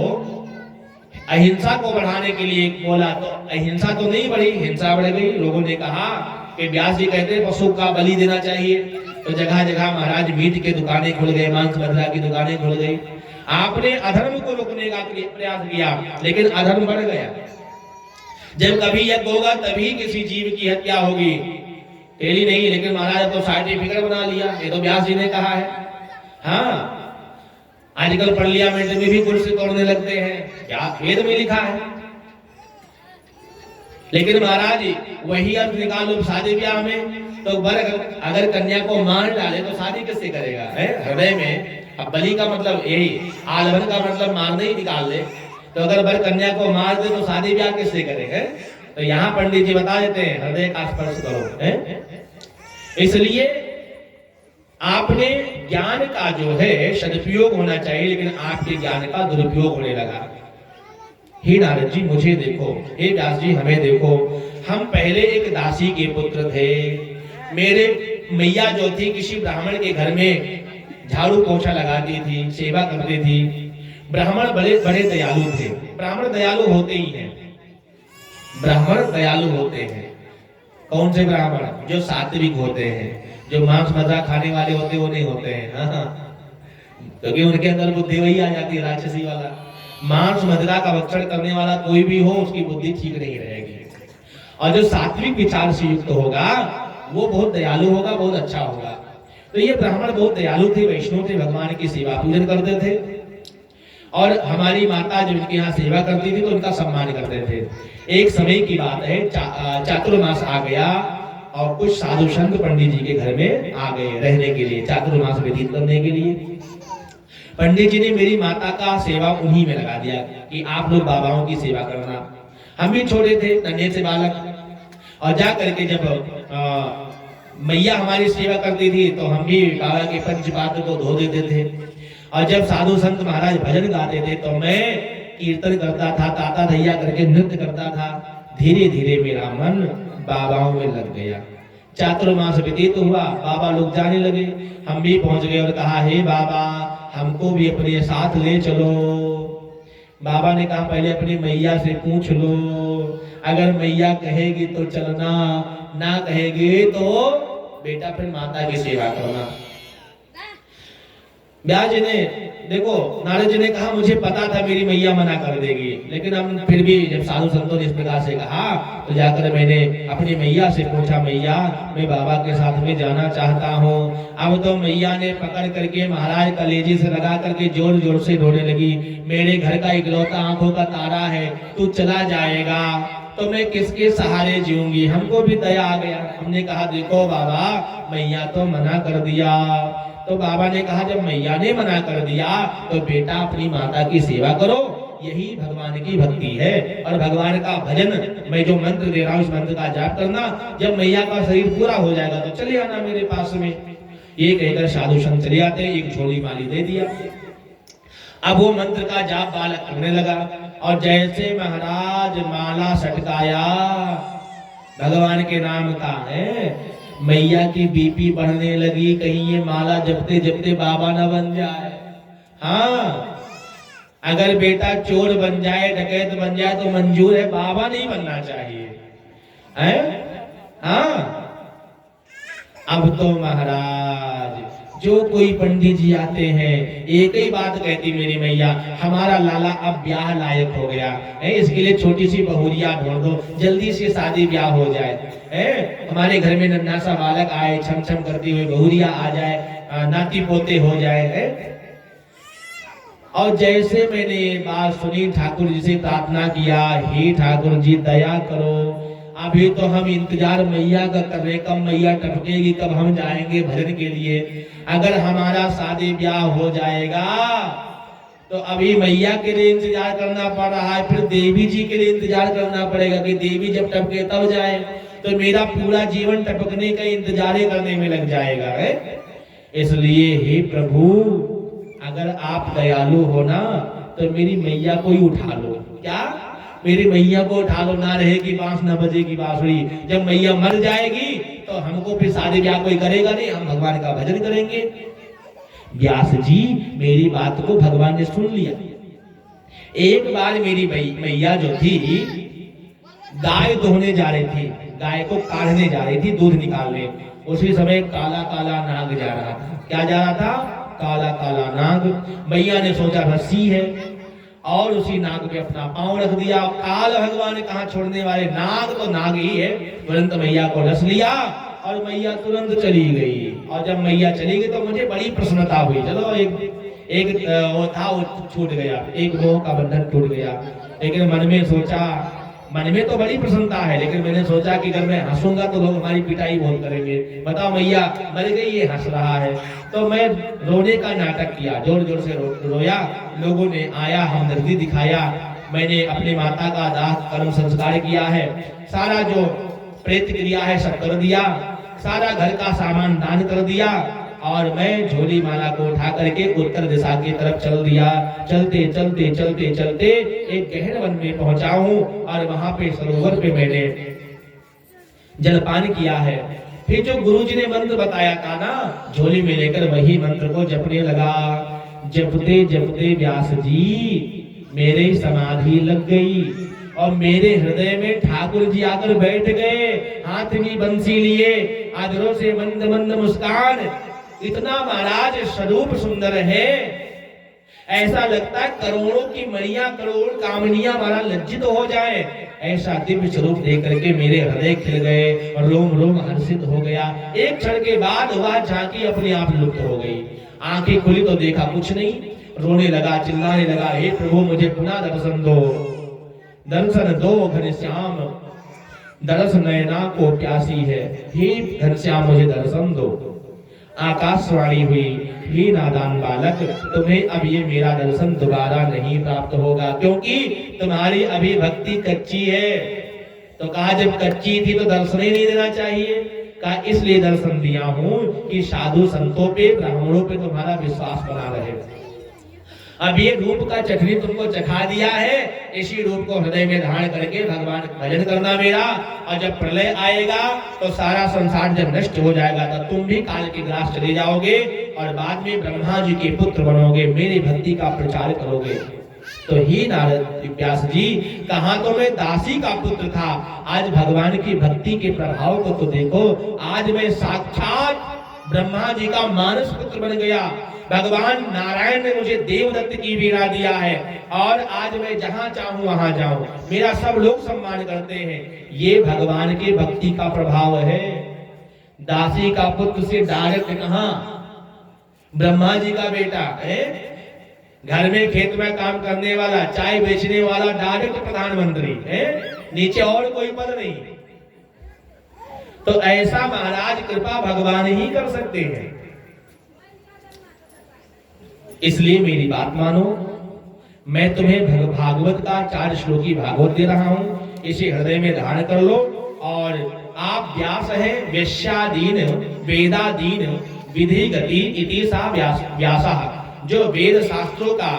अहिंसा को बढ़ाने के लिए बोला, तो अहिंसा तो नहीं बढ़ी, हिंसा बढ़ गई। लोगों ने कहा कि व्यास जी कहते हैं पशु का बलि देना चाहिए, तो जगह जगह महाराज मीट के दुकानें खुल गए, मांस मदिरा की दुकानें खुल गई। आपने अधर्म को रोकने का प्रयास किया, लेकिन अधर्म बढ़ गया। जब कभी यज्ञ होगा तभी किसी जीव की हत्या होगी, तेरी नहीं। लेकिन महाराज तो सर्टिफिकेट बना लिया, ये तो व्यास जी ने कहा है। हाँ, आजकल पार्लियामेंट में भी कुर्सी तोड़ने लगते हैं, क्या वेद में लिखा है? लेकिन महाराज वही अर्थ निकालो शादी ब्याह में, तो अगर कन्या को मार डाले तो शादी किससे करेगा? हृदय में। अब बलि का मतलब यही, आलभन का मतलब मारना ही निकाल ले, तो अगर वर कन्या को मार दे तो शादी ब्याह किससे करेगा? तो यहाँ पंडित जी बता देते हैं, हृदय का स्पर्श करो। इसलिए आपने ज्ञान का जो है सदुपयोग होना चाहिए, लेकिन आपके ज्ञान का दुरुपयोग होने लगा। हे नारद जी मुझे देखो, हे व्यास जी हमें देखो, हम पहले एक दासी के पुत्र थे। मेरे मैया जो थी किसी ब्राह्मण के घर में झाड़ू पोछा लगाती थी, सेवा करती थी। ब्राह्मण बड़े बड़े दयालु थे। ब्राह्मण दयालु होते ही हैं, ब्राह्मण दयालु होते हैं। कौन से ब्राह्मण? जो सात्विक होते हैं, जो मांस मदिरा खाने वाले होते वो नहीं होते हैं। क्योंकि उनके अंदर बुद्धि वही आ जाती है राक्षसी वाला। मांस मदिरा का भक्षण करने वाला कोई भी हो, उसकी बुद्धि ठीक नहीं रहेगी। और जो सात्विक विचार से युक्त होगा वो बहुत दयालु होगा, बहुत अच्छा होगा। तो ये ब्राह्मण बहुत दयालु थे, वैष्णव थे, भगवान की सेवा पूजन करते थे। और हमारी माता जब इनके यहाँ सेवा करती थी तो उनका सम्मान करते थे। एक समय की बात है, चातुर्मास आ गया और कुछ साधु संत पंडित जी के घर में आ गए रहने के लिए, चातुर्मास व्यतीत करने के लिए। पंडित जी ने मेरी माता का सेवा उन्हीं में लगा दिया कि आप लोग बाबाओं की सेवा करना। हम भी छोटे थे, नन्हे से बालक, और जा करके जब मैया हमारी सेवा करती थी तो हम भी बाबा के पंचपात्र को धो देते थे। और जब साधु संत महाराज भजन गाते थे तो मैं कीर्तन करता था, ताता धैया करके नृत्य करता था। धीरे धीरे मेरा मन बाबाओं में लग गया। चातुर्मास व्यतीत हुआ, बाबा लोग जाने लगे। हम भी पहुंच गए और कहा, हे बाबा हमको भी अपने साथ ले चलो। बाबा ने कहा, पहले अपनी मैया से पूछ लो, अगर मैया कहेगी तो चलना, ना कहेगी तो बेटा फिर माता की सेवा करना। व्यास जी ने देखो, नारद जी ने कहा, मुझे पता था मेरी मैया मना कर देगी, लेकिन हम फिर भी जब साधु संतों ने इस प्रकार से कहा तो जाकर मैंने अपनी मैया से पूछा, मैया मैं बाबा के साथ में जाना चाहता हूँ। अब तो मैया ने पकड़ करके महाराज कलेजे से लगा करके जोर जोर से रोने लगी, मेरे घर का इकलौता आंखों का तारा है, तू चला जाएगा तो मैं किसके सहारे जीऊंगी। हमको भी दया आ गया, हमने कहा, देखो बाबा मैया तो मना कर दिया। तो बाबा ने कहा, जब मैया ने मना कर दिया तो बेटा अपनी माता की सेवा करो, यही भगवान की भक्ति है। और भगवान का भजन, मैं जो मंत्र दे रहा हूँ उस मंत्र का जाप करना, जब मैया का शरीर पूरा हो जाएगा तो चले आना मेरे पास में। ये कहकर साधु संत चले आते, एक झोली माली दे दिया। अब वो मंत्र का जाप बालक करने लगा और जैसे महाराज माला सटकाया भगवान के नाम का है, मैया की बीपी बढ़ने लगी, कहीं ये माला जपते जपते बाबा ना बन जाए। हाँ, अगर बेटा चोर बन जाए, डकैत बन जाए तो मंजूर है, बाबा नहीं बनना चाहिए है। हाँ, अब तो महाराज जो कोई पंडित जी आते हैं एक ही बात कहती मेरी मैया, हमारा लाला अब ब्याह लायक हो गया है, इसके लिए छोटी सी बहुरिया ढूंढ दो, जल्दी से शादी ब्याह हो जाए है। हमारे घर में नन्हा सा बालक आए, छम छम करती हुई बहुरिया आ जाए, नाती पोते हो जाए है। और जैसे मैंने ये बात सुनी, ठाकुर जी से प्रार्थना किया, हे ठाकुर जी दया करो, अभी तो हम इंतजार मैया का कर रहे, कब मैया टपकेगी, कब हम जाएंगे भजन के लिए। अगर हमारा शादी ब्याह हो जाएगा तो अभी मैया के लिए इंतजार करना पड़ रहा है, फिर देवी जी के लिए इंतजार करना पड़ेगा कि देवी जब टपके तब जाए, तो मेरा पूरा जीवन टपकने का इंतजार करने में लग जाएगा है। इसलिए हे प्रभु, अगर आप दयालु हो ना तो मेरी मैया को ही उठा लो। क्या? मेरी मैया को उठा लो, ना रहेगी बांस ना बजेगी बांसुरी। जब मैया मर जाएगी तो हमको फिर शादी ब्याह कोई करेगा नहीं, हम भगवान का भजन करेंगे। व्यास जी, मेरी बात को भगवान ने सुन लिया। एक बार मेरी मैया जो थी गाय दोहने जा रही थी, गाय को काढ़ने जा रही थी, दूध निकालने। उसी समय काला काला नाग जा रहा था। क्या जा रहा था? काला काला नाग। मैया ने सोचा रस्सी है और उसी नाग पे अपना पांव रख दिया। काल भगवान कहाँ छोड़ने वाले, नाग तो नाग ही है। तुरंत मैया को रस लिया और मैया तुरंत चली गई। और जब मैया चली गई तो मुझे बड़ी प्रसन्नता हुई। चलो एक वो था, वो छूट गया, एक मोह का बंधन टूट गया। लेकिन मन में सोचा, मन में तो बड़ी प्रसन्नता है, लेकिन मैंने सोचा कि अगर मैं हंसूंगा तो लोग हमारी पिटाई बहुत करेंगे। बताओ मैया मर गई, ये हंस रहा है। तो मैं रोने का नाटक किया, जोर जोर से रोया। लोगों ने आया, हमदर्दी दिखाया। मैंने अपनी माता का दाह कर्म संस्कार किया है, सारा जो प्रेत क्रिया है सब कर दिया, सारा घर का सामान दान कर दिया। और मैं झोली माला को उठा करके उत्तर दिशा की तरफ चल दिया। चलते चलते चलते चलते एक गहन वन में पहुंचा हूं और वहां पे सरोवर पे मैंने जलपान किया है। फिर जो गुरुजी ने मंत्र बताया था ना, झोली में लेकर वही मंत्र को जपने लगा। जपते जपते व्यास जी मेरे समाधि लग गई और मेरे हृदय में ठाकुर जी आकर बैठ गए, हाथ में बंसी लिए, आदरों से मंद मंद मुस्कान। इतना महाराज स्वरूप सुंदर है, ऐसा लगता है करोड़ों की मणियां, करोड़ कामनियां हमारा लज्जित हो जाए। ऐसा दिव्य स्वरूप देख करके मेरे हृदय खिल गए और रोम रोम हर्षित हो गया। एक क्षण के बाद वह झांकी अपने आप लुप्त हो गई। आंखें खुली तो देखा कुछ नहीं, रोने लगा, चिल्लाने लगा, हे प्रभु मुझे पुनः दर्शन दो, दर्शन दो घनश्याम, दर्श नयना को प्यासी है, हे घनश्याम मुझे दर्शन दो। आकाशवाणी हुई, हे नादान बालक, तुम्हें अब ये मेरा दर्शन दोबारा नहीं प्राप्त होगा, क्योंकि तुम्हारी अभी भक्ति कच्ची है। तो कहा जब कच्ची थी तो दर्शन ही नहीं देना चाहिए। कहा इसलिए दर्शन दिया हूं कि साधु संतों पे, ब्राह्मणों पे तुम्हारा विश्वास बना रहे। अब ये रूप का चटनी तुमको चखा दिया है, इसी रूप को हृदय में धारण करके भगवान का भजन करना मेरा। और जब प्रलय आएगा तो सारा संसार जब नष्ट हो जाएगा तो तुम भी काल के ग्रास चले जाओगे और बाद में ब्रह्मा जी के पुत्र बनोगे, मेरी भक्ति का प्रचार करोगे। तो ही नारद व्यास जी, कहा तो मैं दासी का पुत्र था, आज भगवान की भक्ति के प्रभाव को तो देखो, आज मैं साक्षात ब्रह्मा जी का मानस पुत्र बन गया। भगवान नारायण ने मुझे देवदत्त की वीणा दिया है और आज मैं जहां चाहूं वहां जाऊं, मेरा सब लोग सम्मान करते हैं। ये भगवान के भक्ति का प्रभाव है। दासी का पुत्र से डायरेक्ट कहा ब्रह्मा जी का बेटा है, घर में खेत में काम करने वाला, चाय बेचने वाला, डायरेक्ट प्रधानमंत्री है, नीचे और कोई पद नहीं। तो ऐसा महाराज कृपा भगवान ही कर सकते हैं। इसलिए मेरी बात मानो, मैं तुम्हें भागवत का 4 श्लोकी भागवत दे रहा हूं, इसे हृदय में धारण कर लो। और आप व्यास है, वेश्यादीन वेदादीन विधि गति इति सा व्यासा, जो वेद शास्त्रों का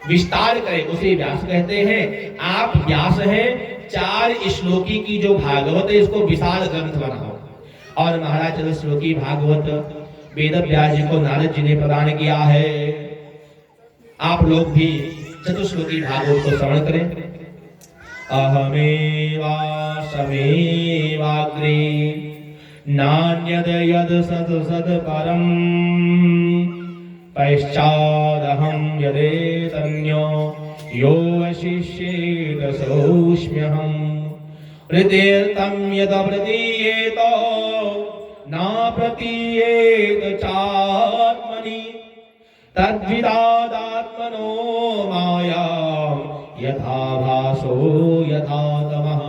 विस्तार करे उसे व्यास कहते हैं। आप व्यास हैं, 4 श्लोकी की जो भागवत है इसको विशाल ग्रंथ बनाओ। और महाराज 4 श्लोकी भागवत वेद व्यास जी को नारद जी ने प्रदान किया है। आप लोग भी 4 श्लोकी भागवत को श्रवण करें। अहमेवा समेवाग्रे नान्यद यद सद सद परम पश्चादहं यदेतन्यो यो वशिष्येत सोऽस्म्यहम् हृदयतं यद प्रतीयेत न प्रतीयेत चात्मनि तद्विदादात्मनो माया यथा भासो यथा तमः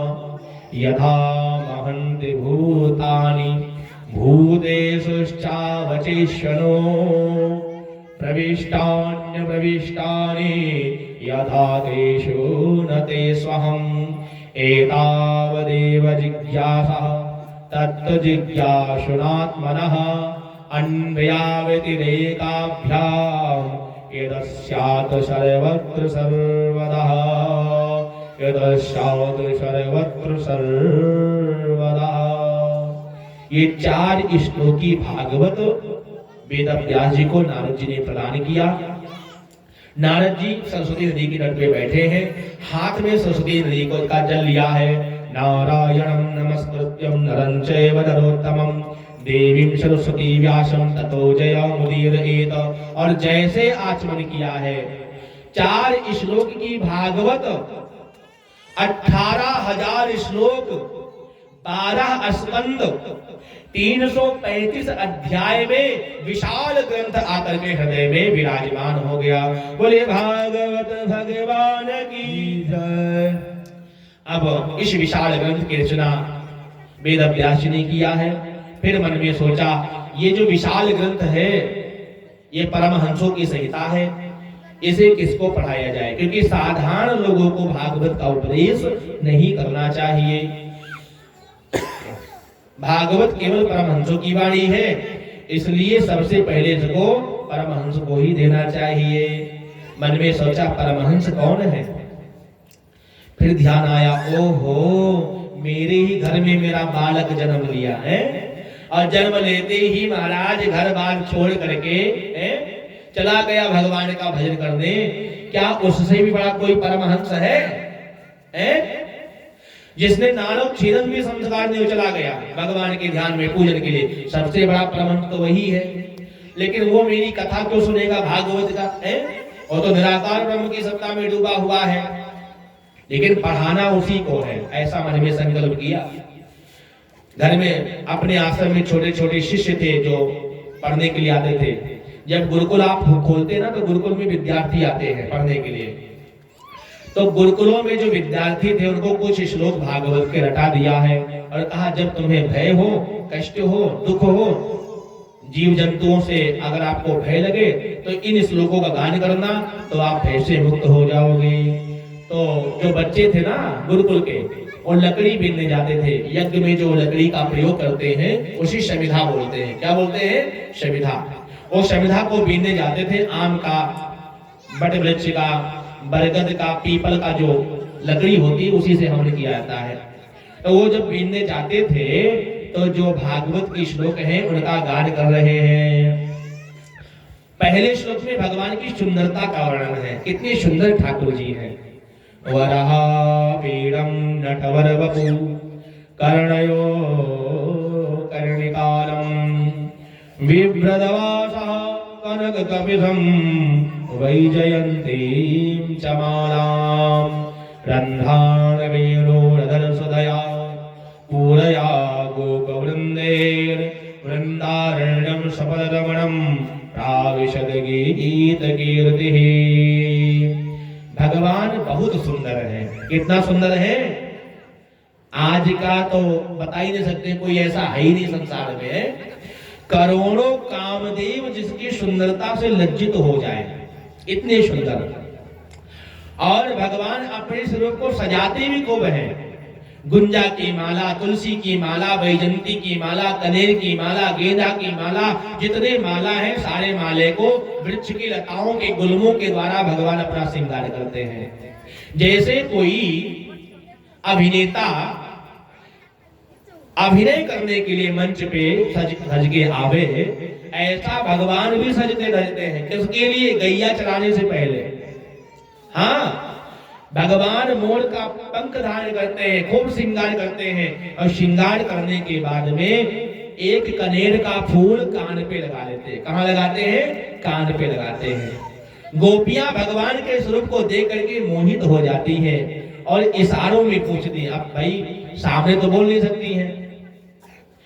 यथा महन्ति भूतानि भूतेषुश्चावचेष्यनो प्रविष्टान्य प्रविष्टानि यथा तेषु न ते स्वहम् एतावदेव जिज्ञासा तत्त्वजिज्ञासुनात्मनः अन्वयाव्यतिरेकाभ्याम् यदस्यात् सर्वत्र सर्वदा यदस्यात् सर्वत्र सर्वदा। ये 4 श्लोकी भागवत वेद व्यास जी को नारद जी ने प्रदान किया। नारद जी सरस्वती नदी के तट पे बैठे हैं, हाथ में सरस्वती नदी को का जल लिया है। नारायणं नमस्कृत्यं नरं चैव नरोत्तमं देवीं सरस्वती व्यासं ततो जयमुदीरयेत। और जैसे आचमन किया है, 4 श्लोक की भागवत 18,000 श्लोक 12 स्कंद 335 अध्याय में विशाल ग्रंथ आकर के हृदय में विराजमान हो गया। बोले भागवत भगवान की जय। अब इस विशाल ग्रंथ की रचना वेद व्यास जी ने किया है। फिर मन में सोचा ये जो विशाल ग्रंथ है ये परमहंसों की संहिता है, इसे किसको पढ़ाया जाए, क्योंकि साधारण लोगों को भागवत का उपदेश नहीं करना चाहिए। भागवत केवल परमहंसों की वाणी है, इसलिए सबसे पहले इसको परमहंस को ही देना चाहिए। मन में सोचा परमहंस कौन है, फिर ध्यान आया ओहो मेरे ही घर में मेरा बालक जन्म लिया है और जन्म लेते ही महाराज घर बार छोड़ करके चला गया भगवान का भजन करने। क्या उससे भी बड़ा कोई परमहंस है? जिसने नानक छीरन भी संस्कार नहीं चला गया भगवान के ध्यान में पूजन के लिए, सबसे बड़ा परमहंस तो वही है। लेकिन वो मेरी कथा क्यों सुनेगा भागवत का? वो तो निराकार ब्रह्म की सत्ता में डूबा हुआ है, लेकिन पढ़ाना उसी को है, ऐसा मन में संकल्प किया। घर में अपने आश्रम में छोटे छोटे शिष्य थे जो पढ़ने के लिए आते थे। जब गुरुकुल आप खोलते ना तो गुरुकुल में विद्यार्थी आते हैं पढ़ने के लिए, तो गुरुकुलों में जो विद्यार्थी थे उनको कुछ श्लोक भागवत के रटा दिया है और कहा जब तुम्हें भय हो, कष्ट हो, दुख हो, जीव जंतुओं से अगर आपको भय लगे तो इन श्लोकों का गान करना तो आप भय से मुक्त हो जाओगे। तो जो बच्चे थे ना गुरुकुल के, वो लकड़ी बीनने जाते थे। यज्ञ में जो लकड़ी का प्रयोग करते हैं उसी शमिधा बोलते हैं। क्या बोलते हैं? शमिधा। वो शमिधा को बीनने जाते थे। आम का बट वृक्ष का, बरगद का, पीपल का जो लकड़ी होती है उसी से हवन किया जाता है। तो वो जब बीनने जाते थे तो जो भागवत की श्लोक हैं उनका गान कर रहे हैं। पहले श्लोक में भगवान की सुंदरता का वर्णन है, कितने सुंदर ठाकुर जी हैं। वरहा पीडम नटवर वपु कर्णयो कर्णिकारम बिभ्रदवासः कनक कपिशं वैजयन्तीं च मालां रन्ध्राणवेणोरधर सुधया पूरया गोपवृन्देर वृन्दारण्यं सपदरमणं प्राविशद गीत कीर्तिः। भगवान बहुत सुंदर है। कितना सुंदर है, आज का तो बता ही नहीं सकते, कोई ऐसा है ही नहीं संसार में। करोड़ों कामदेव जिसकी सुंदरता से लज्जित हो जाए, इतने सुंदर। और भगवान अपने स्वरूप को सजाते भी खूब हैं। गुंजा की माला, तुलसी की माला, वैजंती की माला, कनेर की माला, गेंदा की माला, जितने माला हैं सारे माले को वृक्ष की लताओं के गुलमों के द्वारा भगवान अपना श्रृंगार करते हैं। जैसे कोई अभिनेता अभिनय करने के लिए मंच पे सज के आवे, ऐसा भगवान भी सजते धजते हैं। किसके लिए? गैया चराने से पहले। हाँ, भगवान मोर का पंख धारण करते हैं, खूब श्रृंगार करते हैं, और श्रृंगार करने के बाद में एक कनेर का फूल कान पे लगा लेते हैं। कहाँ लगाते हैं? कान पे लगाते हैं। गोपियां भगवान के स्वरूप को देख करके मोहित हो जाती हैं और इशारों में पूछती हैं। अब भाई सामने तो बोल नहीं सकती हैं,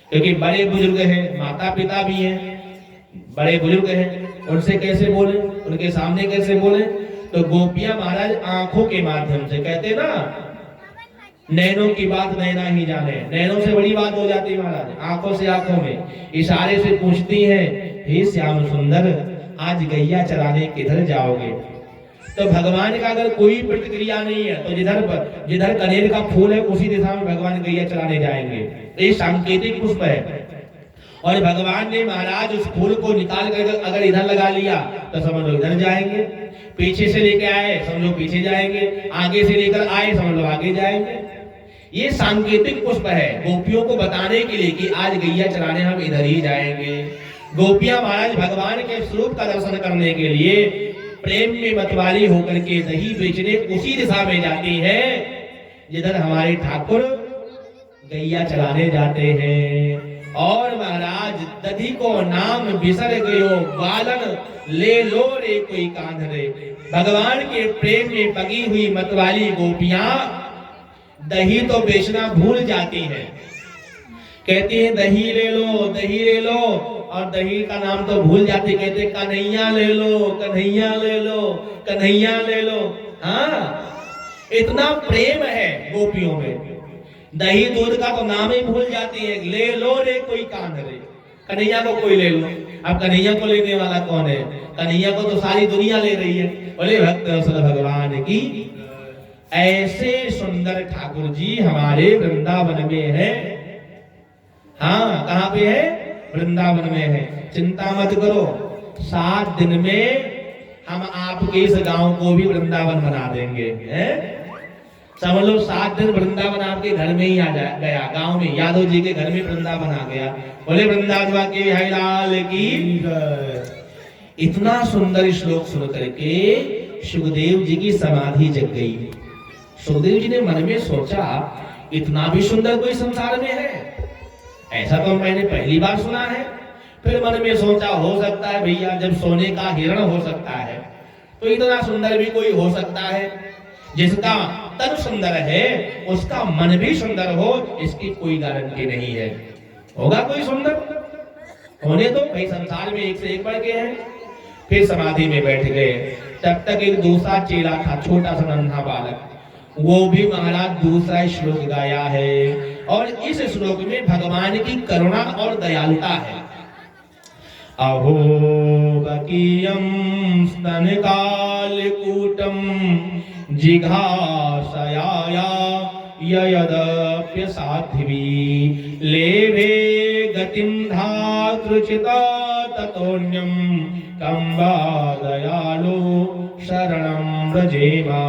क्योंकि बड़े बुजुर्ग हैं, माता पिता भी हैं, बड़े बुजुर्ग हैं, उनसे कैसे बोले, उनके सामने कैसे बोले? तो गोपियां महाराज आंखों के माध्यम से, कहते ना नैनों की बात नैना ही जाने, नैनों से बड़ी बात हो जाती है महाराज, आंखों से आंखों में इशारे से पूछती हैं, हे श्याम सुंदर, आज गैया चराने किधर जाओगे? तो भगवान का अगर कोई प्रतिक्रिया नहीं है तो जिधर कनेर का फूल है उसी दिशा में भगवान गैया चराने जाएंगे। ये सांकेतिक पुष्प है। और भगवान ने महाराज उस फूल को निकाल कर अगर इधर लगा लिया तो समझ लो इधर जाएंगे, पीछे से लेके आए समझ लो पीछे जाएंगे, आगे से लेकर आए समझ लो आगे जाएंगे। ये सांकेतिक पुष्प है गोपियों को बताने के लिए कि आज गैया चराने हम इधर ही जाएंगे। गोपियां महाराज भगवान के स्वरूप का दर्शन करने के लिए प्रेम में मतवाली होकर के दही बेचने उसी दिशा में जाती है जिधर हमारे ठाकुर गैया चराने जाते हैं। और महाराज दधी को नाम बिसर गयो बालन ले लो रे कोई कांधरे। भगवान के प्रेम में पगी हुई मतवाली गोपियां दही तो बेचना भूल जाती हैं, कहती है दही ले लो, दही ले लो, और दही का नाम तो भूल जाती, कहते कन्हैया ले लो, कन्हैया ले लो, कन्हैया ले लो। हाँ, इतना प्रेम है गोपियों में, दही दूध का तो नाम ही भूल जाती है। ले लो रे कोई कांधरे, कन्हैया को कोई ले लो। अब कन्हैया को लेने वाला कौन है? कन्हैया को तो सारी दुनिया ले रही है। बोले भक्त वत्सल भगवान की। ऐसे सुंदर ठाकुर जी हमारे वृंदावन में है। हाँ, कहाँ पे है? वृंदावन में है। चिंता मत करो, 7 दिन में हम आपके इस गांव को भी वृंदावन बना देंगे। समझ लो 7 दिन वृंदावन आपके घर में ही आ गया, गांव में यादव जी के घर में वृंदावन आ गया। बोले वृंदावन के बिहारी लाल की। इतना सुंदर श्लोक सुन करके सुखदेव जी की समाधि जग गई। सुखदेव जी ने मन में सोचा, इतना भी सुंदर कोई संसार में है? ऐसा तो मैंने पहली बार सुना है। फिर मन में सोचा, हो सकता है भैया जब सोने का हिरण हो सकता है तो इतना सुंदर भी कोई हो सकता है। जिसका तन सुंदर है उसका मन भी सुंदर हो, इसकी कोई गारंटी नहीं है। होगा कोई सुंदर? होने दो भाई, संसार में एक से एक बढ़ के हैं। फिर समाधि में बैठ गए। तब तक एक दूसरा चेला था, छोटा सा नन्हा बालक, वो भी महाराज दूसरा श्लोक गाया है। और इस श्लोक में भगवान की करुणा और दयालुता है। अहो बकीयम स्तन कालकूटम जिघासयाया ययदप्य साध्वी लेभे गतिं धातृचिता ततोऽन्यं कंबा दयालो शरणं व्रजेमा।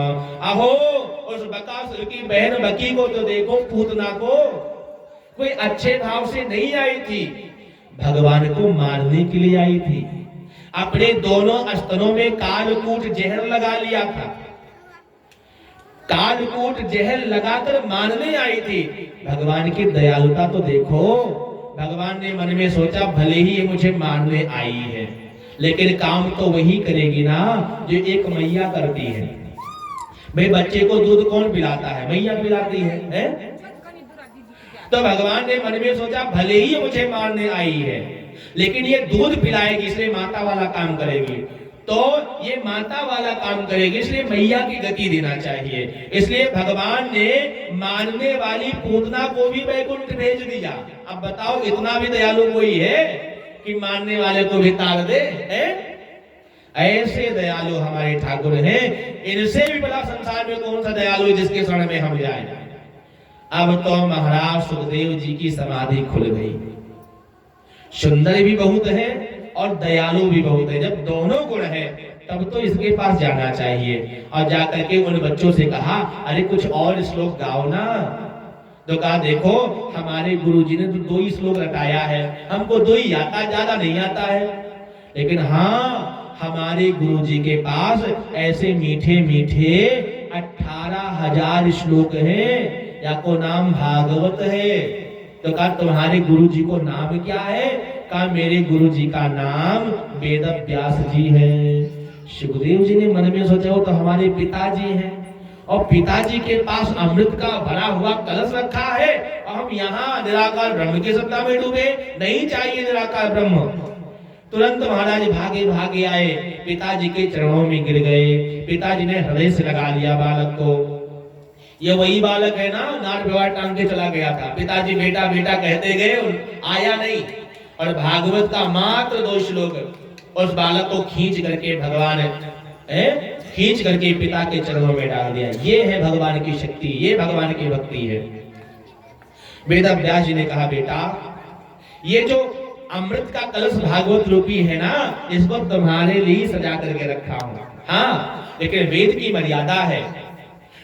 अहो उस बकासुर की बहन बकी को तो देखो, पूतना को, कोई अच्छे भाव से नहीं आई थी, भगवान को मारने के लिए आई थी। अपने दोनों स्तनों में कालकूट जहर लगा लिया था, कालकूट जहर लगाकर मारने आई थी। भगवान की दयालुता तो देखो, भगवान ने मन में सोचा भले ही ये मुझे मारने आई है, लेकिन काम तो वही करेगी ना जो एक मैया करती है। भाई बच्चे को दूध कौन पिलाता है? मैया पिलाती है? तो भगवान ने मन में सोचा भले ही मुझे मारने आई है, लेकिन ये दूध पिलाएगी, इसलिए माता वाला काम करेगी। तो ये माता वाला काम करेगी, इसलिए मैया की गति देना चाहिए। इसलिए भगवान ने मानने वाली पूतना को भी वैकुंठ भेज दिया। अब बताओ, इतना भी दयालु कोई है कि मानने वाले को भी तार दे? ऐसे दयालु हमारे ठाकुर हैं। इनसे भी बड़ा संसार में कौन सा दयालु है जिसके शरण में हम जाए? अब तो महाराज सुखदेव जी की समाधि खुल गई। सुंदर भी बहुत है और दयालु भी बहुत है। जब दोनों गुण है तब तो इसके पास जाना चाहिए। और जाकर के उन बच्चों से कहा, अरे कुछ और श्लोक गाओ ना। तो कहा, देखो हमारे गुरुजी ने तो 2 ही श्लोक रटाया है, हमको 2 ही आता, ज्यादा नहीं आता है। लेकिन हाँ, हमारे गुरुजी के पास ऐसे मीठे मीठे 18,000 श्लोक हैं, या को नाम भागवत है। तो कहा, तुम्हारे गुरुजी को नाम क्या है? कहा, मेरे गुरुजी का नाम वेद व्यास जी है। सुखदेव जी ने मन में सोचा, वो तो हमारे पिताजी हैं, और पिताजी के पास अमृत का भरा हुआ कलश रखा है, और हम यहाँ निराकार ब्रह्म के सत्ता में डूबे। नहीं चाहिए निराकार ब्रह्म। तुरंत महाराज भागे भागे आए, पिताजी के चरणों में गिर गए। पिताजी ने हृदय से लगा लिया बालक को। ये वही बालक है ना, नार व्यवहार टांग के चला गया था। पिताजी बेटा बेटा कहते गए, आया नहीं। और भागवत का मात्र 2 श्लोक उस बालक को खींच करके भगवान खींच करके पिता के चरणों में डाल दिया। ये है भगवान की शक्ति, ये भगवान की भक्ति है। वेद व्यास जी ने कहा, बेटा ये जो अमृत का कलश भागवत रूपी है ना, इसको तुम्हारे लिए सजा करके रखा हूं। हाँ, लेकिन वेद की मर्यादा है,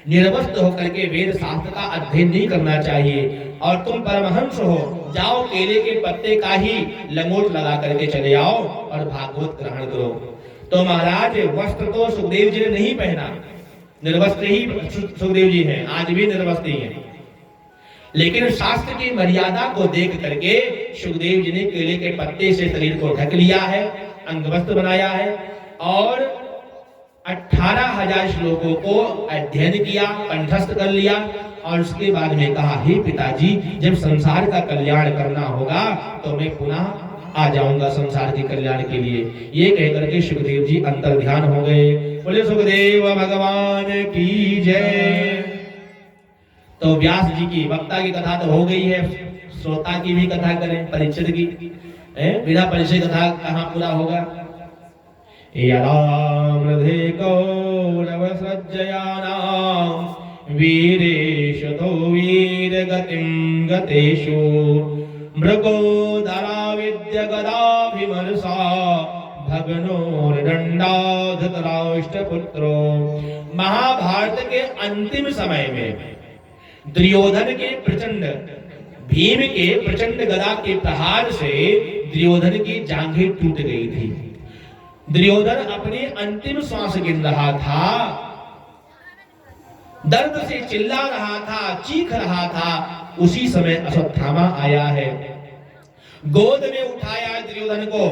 निर्वस्त्र होकर के वेद शास्त्र का अध्ययन नहीं करना चाहिए। और तुम परमहंस हो, जाओ केले के पत्ते का ही लंगोट लगा करके चले आओ और भागवत ग्रहण करो। तो महाराज वस्त्र तो सुखदेव जी ने नहीं पहना, निर्वस्त्र ही सुखदेव जी हैं, आज भी निर्वस्त्र ही हैं। लेकिन शास्त्र की मर्यादा को देख करके सुखदेव जी ने केले के पत्ते से शरीर को ढक लिया है, अंगवस्त्र बनाया है, और 18,000 श्लोकों को अध्ययन किया, कंठस्थ कर लिया। और उसके बाद में कहा, हे पिताजी, जब संसार का कल्याण करना होगा तो मैं पुनः आ जाऊंगा संसार के कल्याण के लिए। ये कह करके सुखदेव जी अंतर ध्यान हो गए। बोले सुखदेव भगवान की जय। तो व्यास जी की वक्ता की कथा तो हो गई है, श्रोता की भी कथा करें, परीक्षित की। बिना परिचय कथा कहाँ पूरा होगा? यदामृधे कौरवसज्जयानां वीरेशतो वीरगतिं गतेषु मृगोदरा विद्यगदाभिमनसा भग्नोर्दण्डाधृतराष्ट्रपुत्रो। महाभारत के अंतिम समय में दुर्योधन के प्रचंड, भीम के प्रचंड गदा के प्रहार से दुर्योधन की जांघें टूट गई थी। दुर्योधन अपनी अंतिम श्वास गिन रहा था, दर्द से चिल्ला रहा था, चीख रहा था। उसी समय अश्वत्थामा आया है, गोद में उठाया दुर्योधन को,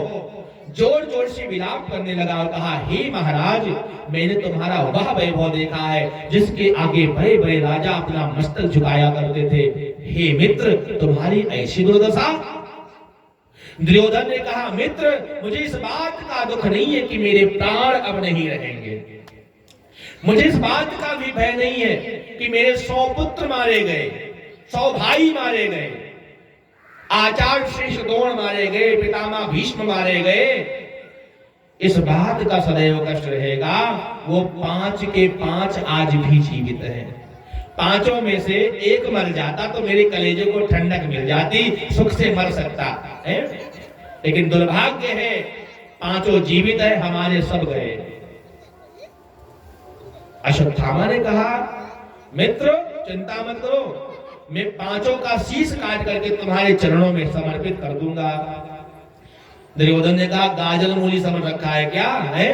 जोर जोर से विलाप करने लगा और कहा, हे महाराज, मैंने तुम्हारा वह वैभव देखा है जिसके आगे बड़े बड़े राजा अपना मस्तक झुकाया करते थे। हे मित्र, तुम्हारी ऐसी दुर्दशा। दुर्योधन ने कहा, मित्र, मुझे इस बात का दुख नहीं है कि मेरे प्राण अब नहीं रहेंगे, मुझे इस बात का भी भय नहीं है कि मेरे 100 पुत्र मारे गए, 100 भाई मारे गए, आचार्य श्रेष्ठ द्रोण मारे गए, पितामह भीष्म मारे गए। इस बात का सदैव कष्ट रहेगा। वो 5 के 5 आज भी जीवित हैं। 5 में से एक मर जाता तो मेरे कलेजे को ठंडक मिल जाती, सुख से मर सकता है। लेकिन दुर्भाग्य है, 5 जीवित है, हमारे सब गए। अश्वत्थामा ने कहा मित्र चिंता मत करो, मैं पांचों का शीश काट करके तुम्हारे चरणों में समर्पित कर दूंगा। दुर्योधन ने कहा गाजर मूली समझ रखा है क्या है?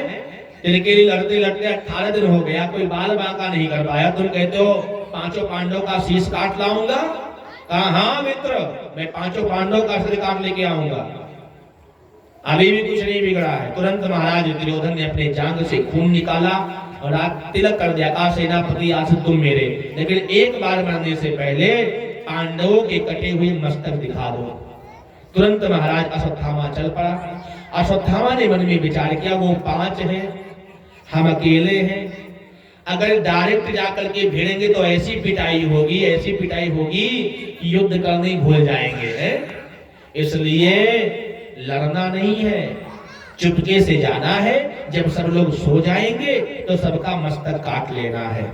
तिनके लिए लड़ते लड़ते 18 दिन हो गया, कोई बाल बांका नहीं कर पाया, तुम कहते हो पांचों पांडवों का शीश काट लाऊंगा? कहा हाँ मित्र, मैं पांचों पांडवों का सिर काट लेके आऊंगा। अभी भी कुछ नहीं बिगड़ा है। तुरंत महाराज दुर्योधन ने अपने जांघ से खून निकाला और आज तिलक कर दिया, कहा सेनापति आज तुम मेरे, लेकिन एक बार मरने से पहले पांडवों के कटे हुए मस्तक दिखा दो। तुरंत महाराज अश्वत्थामा चल पड़ा। अश्वत्थामा ने मन में विचार किया वो 5 हैं, हम अकेले हैं, अगर डायरेक्ट जाकर के भिड़ेंगे तो ऐसी पिटाई होगी, ऐसी पिटाई होगी कि युद्ध करने ही भूल जाएंगे है? इसलिए लड़ना नहीं है, चुपके से जाना है, जब सब लोग सो जाएंगे तो सबका मस्तक काट लेना है।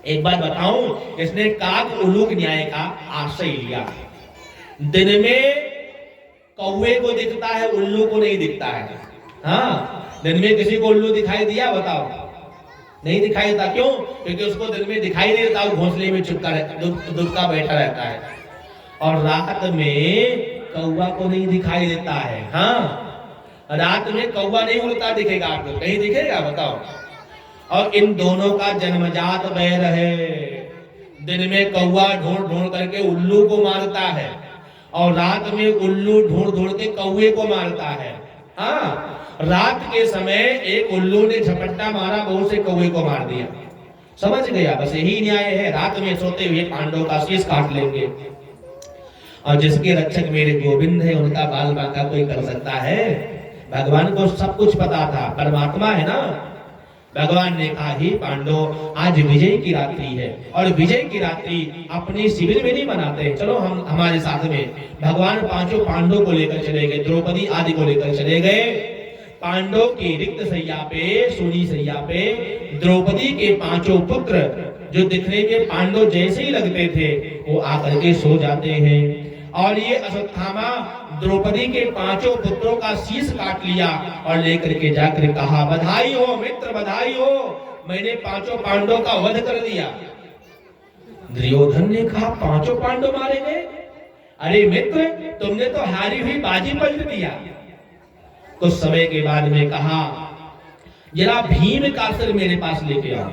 एक बात बताऊं, इसने काक उलूक न्याय का आश्रय लिया। दिन में कौवे को दिखता है, उल्लू को नहीं दिखता है। हाँ, दिन में किसी को उल्लू दिखाई दिया बताओ? नहीं दिखाई देता। क्यों? क्योंकि उसको दिन में दिखाई नहीं देता, वो घोंसले में दुबका बैठा रहता है। और रात में कौवा को नहीं दिखाई देता है। हाँ, रात में कौवा नहीं उड़ता दिखेगा आपको, कहीं दिखेगा बताओ? और इन दोनों का जन्मजात बैर है। दिन में कौवा ढूंढ ढूंढ करके उल्लू को मारता है और रात में उल्लू ढूंढ ढूंढ के कौवे को मारता है। हाँ, रात के समय एक उल्लू ने झपट्टा मारा, बहुत से कौवे को मार दिया। समझ गया? बस यही न्याय है, रात में सोते हुए पांडवों का शीश काट लेंगे। और जिसके रक्षक मेरे गोविंद है, उनका बाल बांका कोई कर सकता है? भगवान को सब कुछ पता था, परमात्मा है ना। भगवान ने कहा ही पांडव आज विजय की रात्रि है, और विजय की रात्रि अपने शिविर में नहीं मनाते, चलो हम हमारे साथ में। भगवान पांचों पांडवों को लेकर चले गए, द्रौपदी आदि को लेकर चले गए। पांडवों की रिक्त सैया पे, सोनी सैया पे द्रौपदी के पांचों पुत्र, जो दिखने में पांडव जैसे ही लगते थे, वो आकर के सो जाते हैं। और ये अश्वत्थामा द्रौपदी के पांचों पुत्रों का शीश काट लिया और लेकर के जाकर कहा बधाई हो मित्र, बधाई हो, मैंने पांचों पांडवों का वध कर दिया। दुर्योधन ने कहा पांचों पांडव मारे गए? अरे मित्र, तुमने तो हारी हुई बाजी पलट दिया। कुछ समय के बाद में कहा जरा भीम का सिर मेरे पास लेके आओ,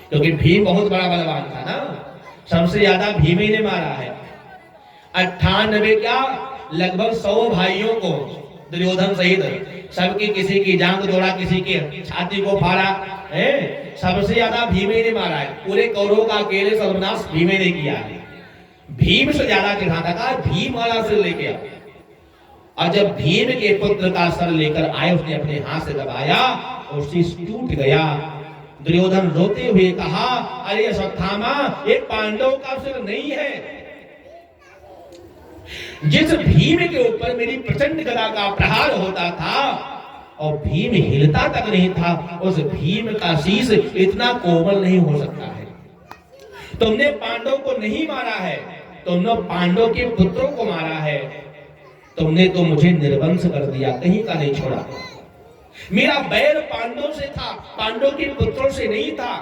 क्योंकि भीम बहुत बड़ा बलवान था ना, सबसे ज्यादा भीम ही ने मारा है। 98 क्या लगभग 100 भाइयों को दुर्योधन सहित सबकी, किसी की जांग तोड़ा, किसी की छाती को फाड़ा है, सबसे ज्यादा भीमे ने मारा है। पूरे कौरवों का अकेले सर्वनाश भीमे ने किया है। भीम से ज्यादा चिढ़ाता था, भीम वाला सिर लेके आओ। और जब भीम के पुत्र का सर लेकर आए, उसने अपने हाथ से दबाया और शीश टूट गया। दुर्योधन रोते हुए कहा अरे अश्वत्थामा, ये पांडव का सिर नहीं है। जिस भीम के ऊपर मेरी प्रचंड गदा का प्रहार होता था और भीम हिलता तक नहीं था, उस भीम का शीश इतना कोमल नहीं हो सकता है। तुमने पांडव को नहीं मारा है, तुमने पांडव के पुत्रों को मारा है। तुमने तो मुझे निर्वंश कर दिया, कहीं का नहीं छोड़ा। मेरा बैर पांडव से था, पांडव के पुत्रों से नहीं था।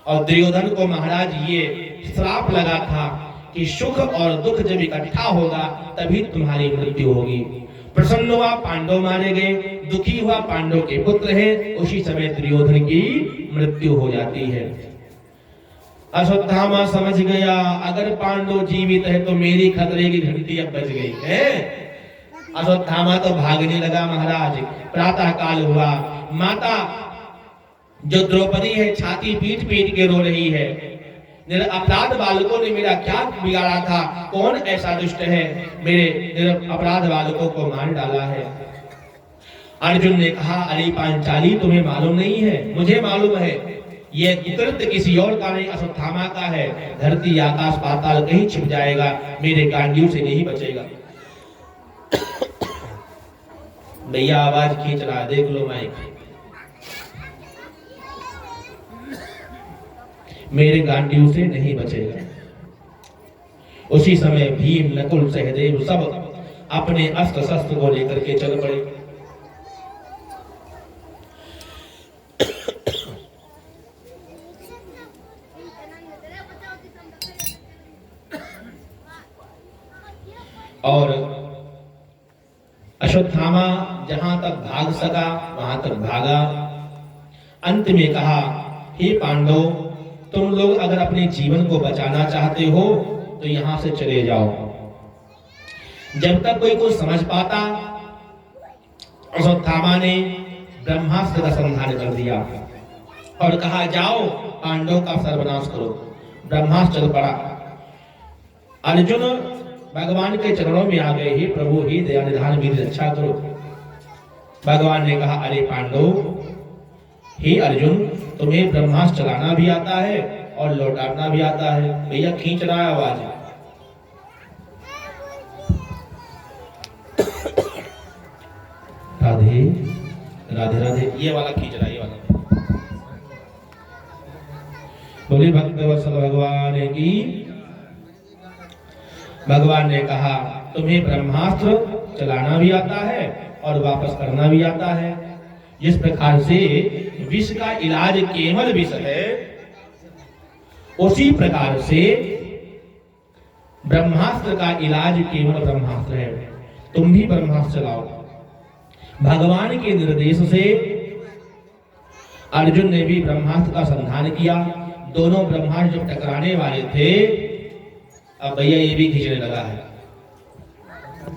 और दुर्योधन को महाराज ये श्राप लगा था कि सुख और दुख जब इकट्ठा होगा तभी तुम्हारी मृत्यु होगी। प्रसन्न हुआ पांडव मारे गए, दुखी हुआ पांडव के पुत्र हैं, उसी समय दुर्योधन की मृत्यु हो जाती है। अश्वत्थामा समझ गया अगर पांडव जीवित है तो मेरी खतरे की घंटी अब बज गई है। अश्वत्थामा तो भागने लगा महाराज। प्रातः काल हुआ, माता जो द्रौपदी है छाती पीट पीट के रो रही है, अपराध बालकों ने मेरा क्या बिगाड़ा था, कौन ऐसा दुष्ट है मेरे अपराध बालकों को मार डाला है। अर्जुन ने कहा अरे पांचाली, तुम्हें मालूम नहीं है, मुझे मालूम है, ये कृत्य किसी और का नहीं, अश्वत्थामा का है। धरती आकाश पाताल कहीं छिप जाएगा, मेरे गांडीव से नहीं बचेगा। भैया आवाज खींच रहा, देख लो माइक। मेरे गांडीव से नहीं बचेगा। उसी समय भीम, नकुल, सहदेव सब अपने अस्त्र शस्त्र को लेकर के चल पड़े। और अश्वत्थामा जहां तक भाग सका वहां तक भागा। अंत में कहा, हे पांडव, तुम लोग अगर अपने जीवन को बचाना चाहते हो तो यहां से चले जाओ। जब तक कोई कुछ समझ पाता, अश्वत्थामा ने ब्रह्मास्त्र का संधान कर दिया और कहा, जाओ पांडव का सर्वनाश करो। ब्रह्मास्त्र चल पड़ा। अर्जुन भगवान के चरणों में आ गए, ही प्रभु ही दया निधान मेरी रक्षा करो। भगवान ने कहा, अरे पांडव, हे अर्जुन, तुम्हें ब्रह्मास्त्र चलाना भी आता है और लौटाना भी आता है। भैया खींच रहा है आवाज। राधे राधे राधे, ये वाला खींच रहा है, ये वाला। बोले भक्तवत्सल भगवान की। भगवान ने कहा, तुम्हें ब्रह्मास्त्र चलाना भी आता है और वापस करना भी आता है। जिस प्रकार से विष का इलाज केवल विष है, उसी प्रकार से ब्रह्मास्त्र का इलाज केवल ब्रह्मास्त्र है। तुम भी ब्रह्मास्त्र चलाओ। भगवान के निर्देश से अर्जुन ने भी ब्रह्मास्त्र का संधान किया। दोनों ब्रह्मास्त्र जब टकराने वाले थे, अब भैया ये भी खींचने लगा है।